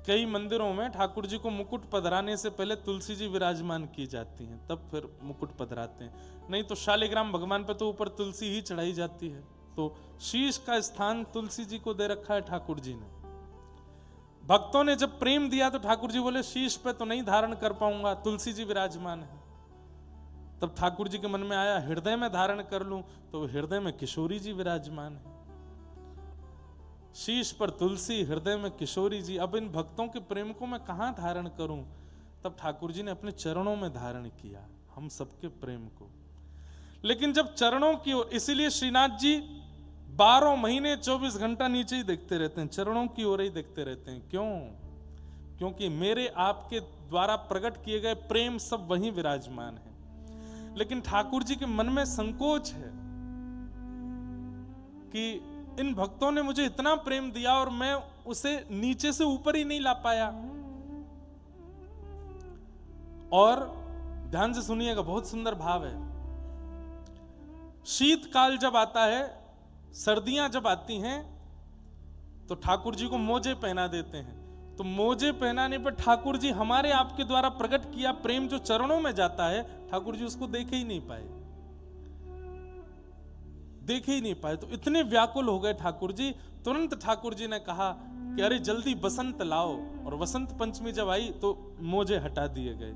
कई मंदिरों में ठाकुर जी को मुकुट पधराने से पहले तुलसी जी विराजमान की जाती हैं, तब फिर मुकुट पधराते हैं। नहीं तो शालिग्राम भगवान पे तो ऊपर तुलसी ही चढ़ाई जाती है। तो शीश का स्थान तुलसी जी को दे रखा है ठाकुर जी ने। भक्तों ने जब प्रेम दिया तो ठाकुर जी बोले शीश पे तो नहीं धारण कर पाऊंगा, तुलसी जी विराजमान है। तब ठाकुर जी के मन में आया हृदय में धारण कर लूं, तो हृदय में किशोरी जी विराजमान है। शीश पर तुलसी, हृदय में किशोरी जी। अब इन भक्तों के प्रेम को मैं कहां धारण करूं? तब ठाकुर जी ने अपने चरणों में धारण किया हम सबके प्रेम को। लेकिन जब चरणों की ओर, इसीलिए श्रीनाथ जी 12 महीने 24 घंटा नीचे ही देखते रहते हैं, चरणों की ओर ही देखते रहते हैं। क्यों? क्योंकि मेरे आपके द्वारा प्रकट किए गए प्रेम सब वहीं विराजमान है। लेकिन ठाकुर जी के मन में संकोच है कि इन भक्तों ने मुझे इतना प्रेम दिया और मैं उसे नीचे से ऊपर ही नहीं ला पाया। और ध्यान से सुनिएगा, बहुत सुंदर भाव है। शीतकाल जब आता है, सर्दियां जब आती हैं, तो ठाकुर जी को मोजे पहना देते हैं। तो मोजे पहनाने पर ठाकुर जी हमारे आपके द्वारा प्रकट किया प्रेम जो चरणों में जाता है, ठाकुर जी उसको देखे ही नहीं पाए, देखे ही नहीं पाए। तो इतने व्याकुल हो गए ठाकुर जी, तुरंत ठाकुर जी ने कहा कि अरे जल्दी बसंत लाओ। और वसंत पंचमी जब आई तो मोजे हटा दिए गए।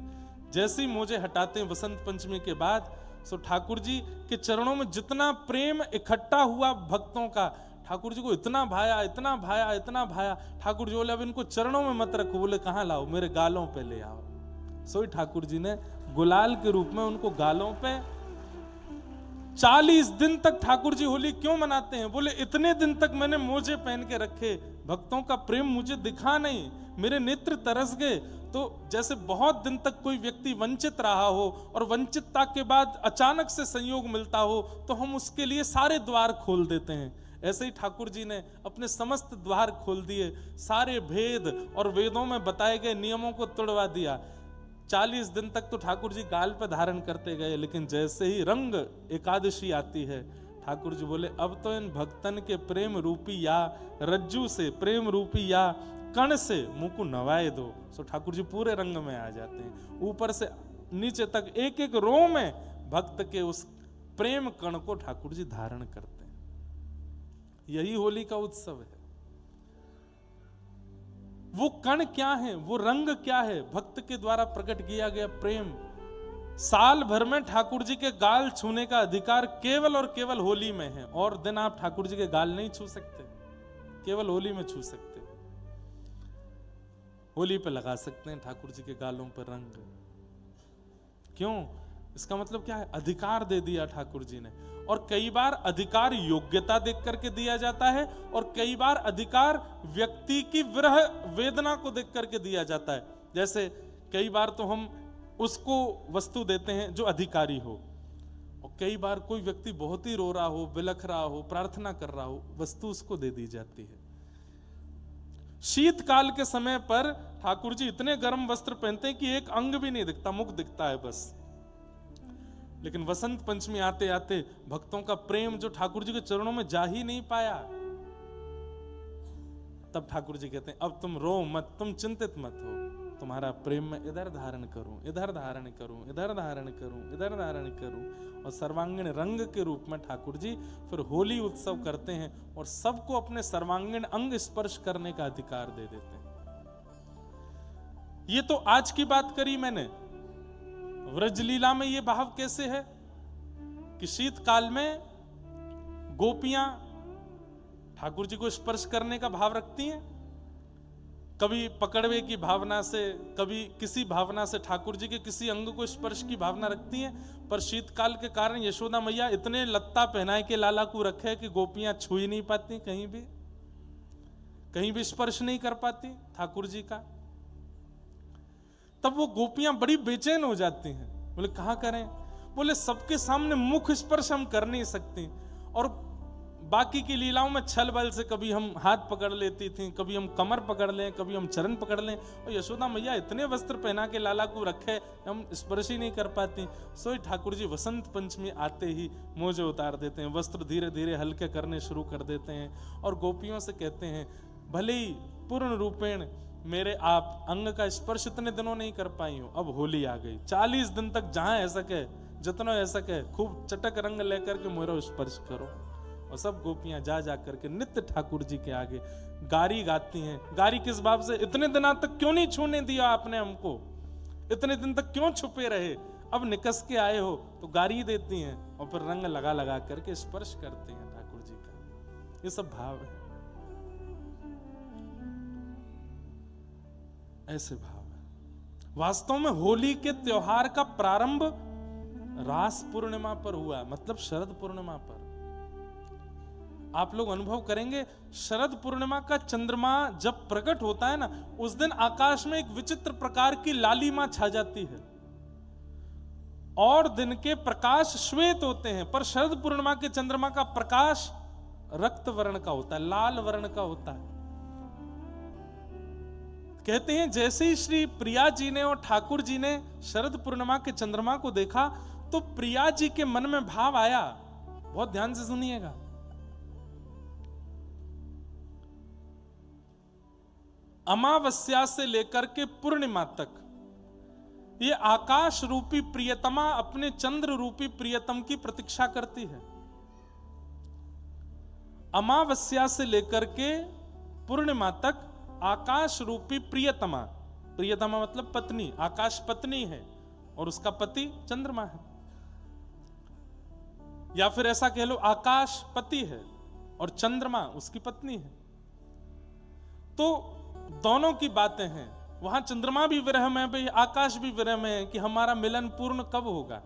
जैसे ही मोजे हटाते हैं वसंत पंचमी के बाद, सो ठाकुर जी के चरणों में जितना प्रेम इकट्ठा हुआ भक्तों का, ठाकुर जी को इतना भाया, इतना भाया, इतना भाया। ठाकुर जी बोले अब इनको चरणों में मत रखो। बोले कहाँ लाओ? मेरे गालों पे ले आओ। सो ठाकुर जी ने गुलाल के रूप में उनको गालों पे 40 दिन तक ठाकुर जी होली क्यों मनाते हैं? बोले इतने दिन तक मैंने मोजे पहन के रखे, भक्तों का प्रेम मुझे दिखा नहीं, मेरे नेत्र तरस गए। तो जैसे बहुत दिन तक कोई व्यक्ति वंचित रहा हो और वंचितता के बाद अचानक से संयोग मिलता हो, तो हम उसके लिए सारे द्वार खोल देते हैं। ऐसे ही ठाकुर जी ने अपने समस्त द्वार खोल दिए, सारे भेद और वेदों में बताए गए नियमों को तोड़वा दिया। 40 दिन तक तो ठाकुर जी गाल पर धारण करते गए, लेकिन जैसे ही रंग एकादशी आती है, ठाकुर जी बोले अब तो इन भक्तन के प्रेम रूपी या रज्जू से, प्रेम रूपी या कण से मुंह को नवाए दो। सो ठाकुर जी पूरे रंग में आ जाते हैं, ऊपर से नीचे तक एक एक रो में भक्त के उस प्रेम कण को ठाकुर जी धारण करते हैं। यही होली का उत्सव है। वो कण क्या है, वो रंग क्या है? भक्त के द्वारा प्रकट किया गया प्रेम। साल भर में ठाकुर जी के गाल छूने का अधिकार केवल और केवल होली में है, और दिन आप ठाकुर जी के गाल नहीं छू सकते, केवल होली में छू सकते। होली पे लगा सकते हैं ठाकुर जी के गालों पर रंग। क्यों? इसका मतलब क्या है? अधिकार दे दिया ठाकुर जी ने। और कई बार अधिकार योग्यता देख करके दिया जाता है, और कई बार अधिकार व्यक्ति की विरह वेदना को देख करके दिया जाता है। जैसे कई बार तो हम उसको वस्तु देते हैं जो अधिकारी हो, और कई बार कोई व्यक्ति बहुत ही रो रहा हो, बिलख रहा हो, प्रार्थना कर रहा हो, वस्तु उसको दे दी जाती है। शीतकाल के समय पर ठाकुर जी इतने गर्म वस्त्र पहनते हैं कि एक अंग भी नहीं दिखता, मुख दिखता है बस। लेकिन वसंत पंचमी आते आते भक्तों का प्रेम जो ठाकुर जी के चरणों में जा ही नहीं पाया, तब ठाकुर जी कहते हैं अब तुम रो मत, तुम चिंतित मत हो, तुम्हारा प्रेम मैं इधर धारण करूं, इधर धारण करूं, इधर धारण करूं, इधर धारण करूं। और सर्वांगीण रंग के रूप में ठाकुर जी फिर होली उत्सव करते हैं और सबको अपने सर्वांगीण अंग स्पर्श करने का अधिकार दे देते हैं। ये तो आज की बात करी मैंने। व्रजलीला में ये भाव कैसे है कि शीतकाल में गोपियां ठाकुर जी को स्पर्श करने का भाव रखती हैं, कभी पकड़वे की भावना से, कभी किसी भावना से ठाकुर जी के किसी अंग को स्पर्श की भावना रखती हैं। पर शीतकाल के कारण यशोदा मैया इतने लत्ता पहनाए के लाला को रखे कि गोपियां छू ही नहीं पाती, कहीं भी स्पर्श नहीं कर पाती ठाकुर जी का। तब वो गोपियां बड़ी बेचैन हो जाती हैं। बोले कहां करें? बोले सबके सामने मुख स्पर्श हम कर नहीं सकते, और बाकी की लीलाओं में छल बल से कभी हम हाथ पकड़ लेती थी, कभी हम कमर पकड़ लें, कभी हम चरण पकड़ लें, और यशोदा मैया इतने वस्त्र पहना के लाला को रखे हम स्पर्श ही नहीं कर पाती। सो ठाकुर जी वसंत पंचमी आते ही मोजे उतार देते हैं, वस्त्र धीरे धीरे हल्के करने शुरू कर देते हैं, और गोपियों से कहते हैं भले ही पूर्ण रूपेण मेरे आप अंग का स्पर्श इतने दिनों नहीं कर पाई हो, अब होली आ गई, 40 दिन तक जहां ऐसा कहे, जितना ऐसा कहे, खूब चटक रंग लेकर के मोरो स्पर्श करो। और सब गोपियां जा जा करके नित्य ठाकुर जी के आगे गारी गाती हैं। गारी किस बात से? इतने दिनों तक क्यों नहीं छूने दिया आपने हमको, इतने दिन तक क्यों छुपे रहे, अब निकस के आए हो, तो गारी देती हैं और फिर रंग लगा लगा करके स्पर्श करते हैं ठाकुर जी का। ये सब भाव है, ऐसे भाव है। वास्तव में होली के त्योहार का प्रारंभ रास पूर्णिमा पर हुआ, मतलब शरद पूर्णिमा पर। आप लोग अनुभव करेंगे, शरद पूर्णिमा का चंद्रमा जब प्रकट होता है ना, उस दिन आकाश में एक विचित्र प्रकार की लालिमा छा जाती है, और दिन के प्रकाश श्वेत होते हैं, पर शरद पूर्णिमा के चंद्रमा का प्रकाश रक्त वर्ण का होता है, लाल वर्ण का होता है। कहते हैं जैसे ही श्री प्रिया जी ने और ठाकुर जी ने शरद पूर्णिमा के चंद्रमा को देखा तो प्रिया जी के मन में भाव आया। बहुत ध्यान से सुनिएगा। अमावस्या से लेकर के पूर्णिमा तक ये आकाश रूपी प्रियतमा अपने चंद्र रूपी प्रियतम की प्रतीक्षा करती है। अमावस्या से लेकर के पूर्णिमा तक आकाश रूपी प्रियतमा, प्रियतमा मतलब पत्नी, आकाश पत्नी है और उसका पति चंद्रमा है, या फिर ऐसा कह लो आकाश पति है और चंद्रमा उसकी पत्नी है। तो दोनों की बातें हैं। वहां चंद्रमा भी विरह में है, आकाश भी विरह में है कि हमारा मिलन पूर्ण कब होगा।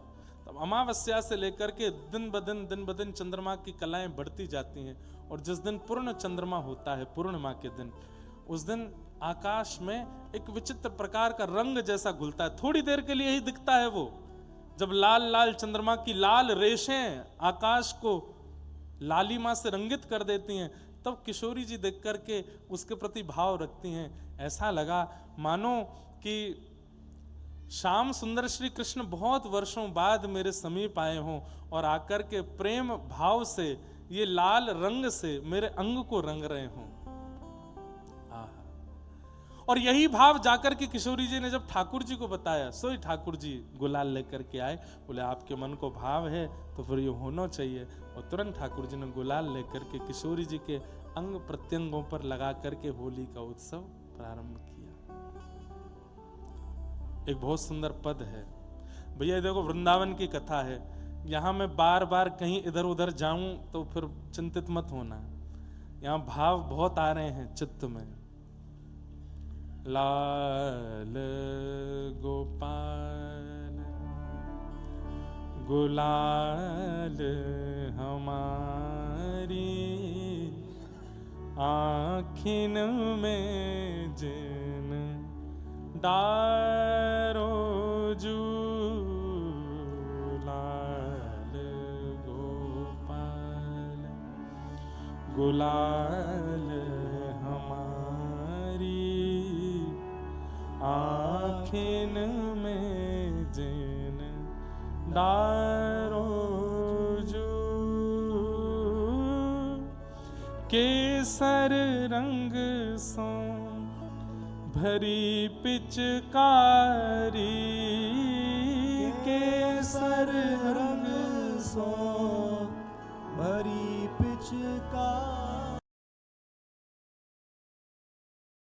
तब अमावस्या से लेकर के दिन ब दिन चंद्रमा की कलाएं बढ़ती जाती हैं और जिस दिन पूर्ण चंद्रमा होता है पूर्णिमा के दिन, उस दिन आकाश में एक विचित्र प्रकार का रंग जैसा घुलता है। थोड़ी देर के लिए ही दिखता है वो, जब लाल लाल चंद्रमा की लाल रेशें आकाश को लालिमा से रंगित कर देती हैं, तब किशोरी जी देख करके उसके प्रति भाव रखती हैं। ऐसा लगा मानो कि श्याम सुंदर श्री कृष्ण बहुत वर्षों बाद मेरे समीप आए हों और आकर के प्रेम भाव से ये लाल रंग से मेरे अंग को रंग रहे हों। और यही भाव जाकर के किशोरी जी ने जब ठाकुर जी को बताया, सोई ठाकुर जी गुलाल लेकर के आए। बोले आपके मन को भाव है तो फिर ये होना चाहिए। और तुरंत ठाकुर जी ने गुलाल लेकर के किशोरी जी के अंग प्रत्यंगों पर लगा करके होली का उत्सव प्रारंभ किया। एक बहुत सुंदर पद है भैया, देखो वृंदावन की कथा है। यहां मैं बार बार कहीं इधर उधर जाऊं तो फिर चिंतित मत होना, यहां भाव बहुत आ रहे हैं चित्त में। लाल गोपाल गुलाल हमारी आँखिन में जिन डारो जू। लाल गोपाल गुलाल हमारी आँखिन में जिन डारो जू। केसर रंग सो भरी पिचकारी, केसर रंग सो भरी पिचकारी।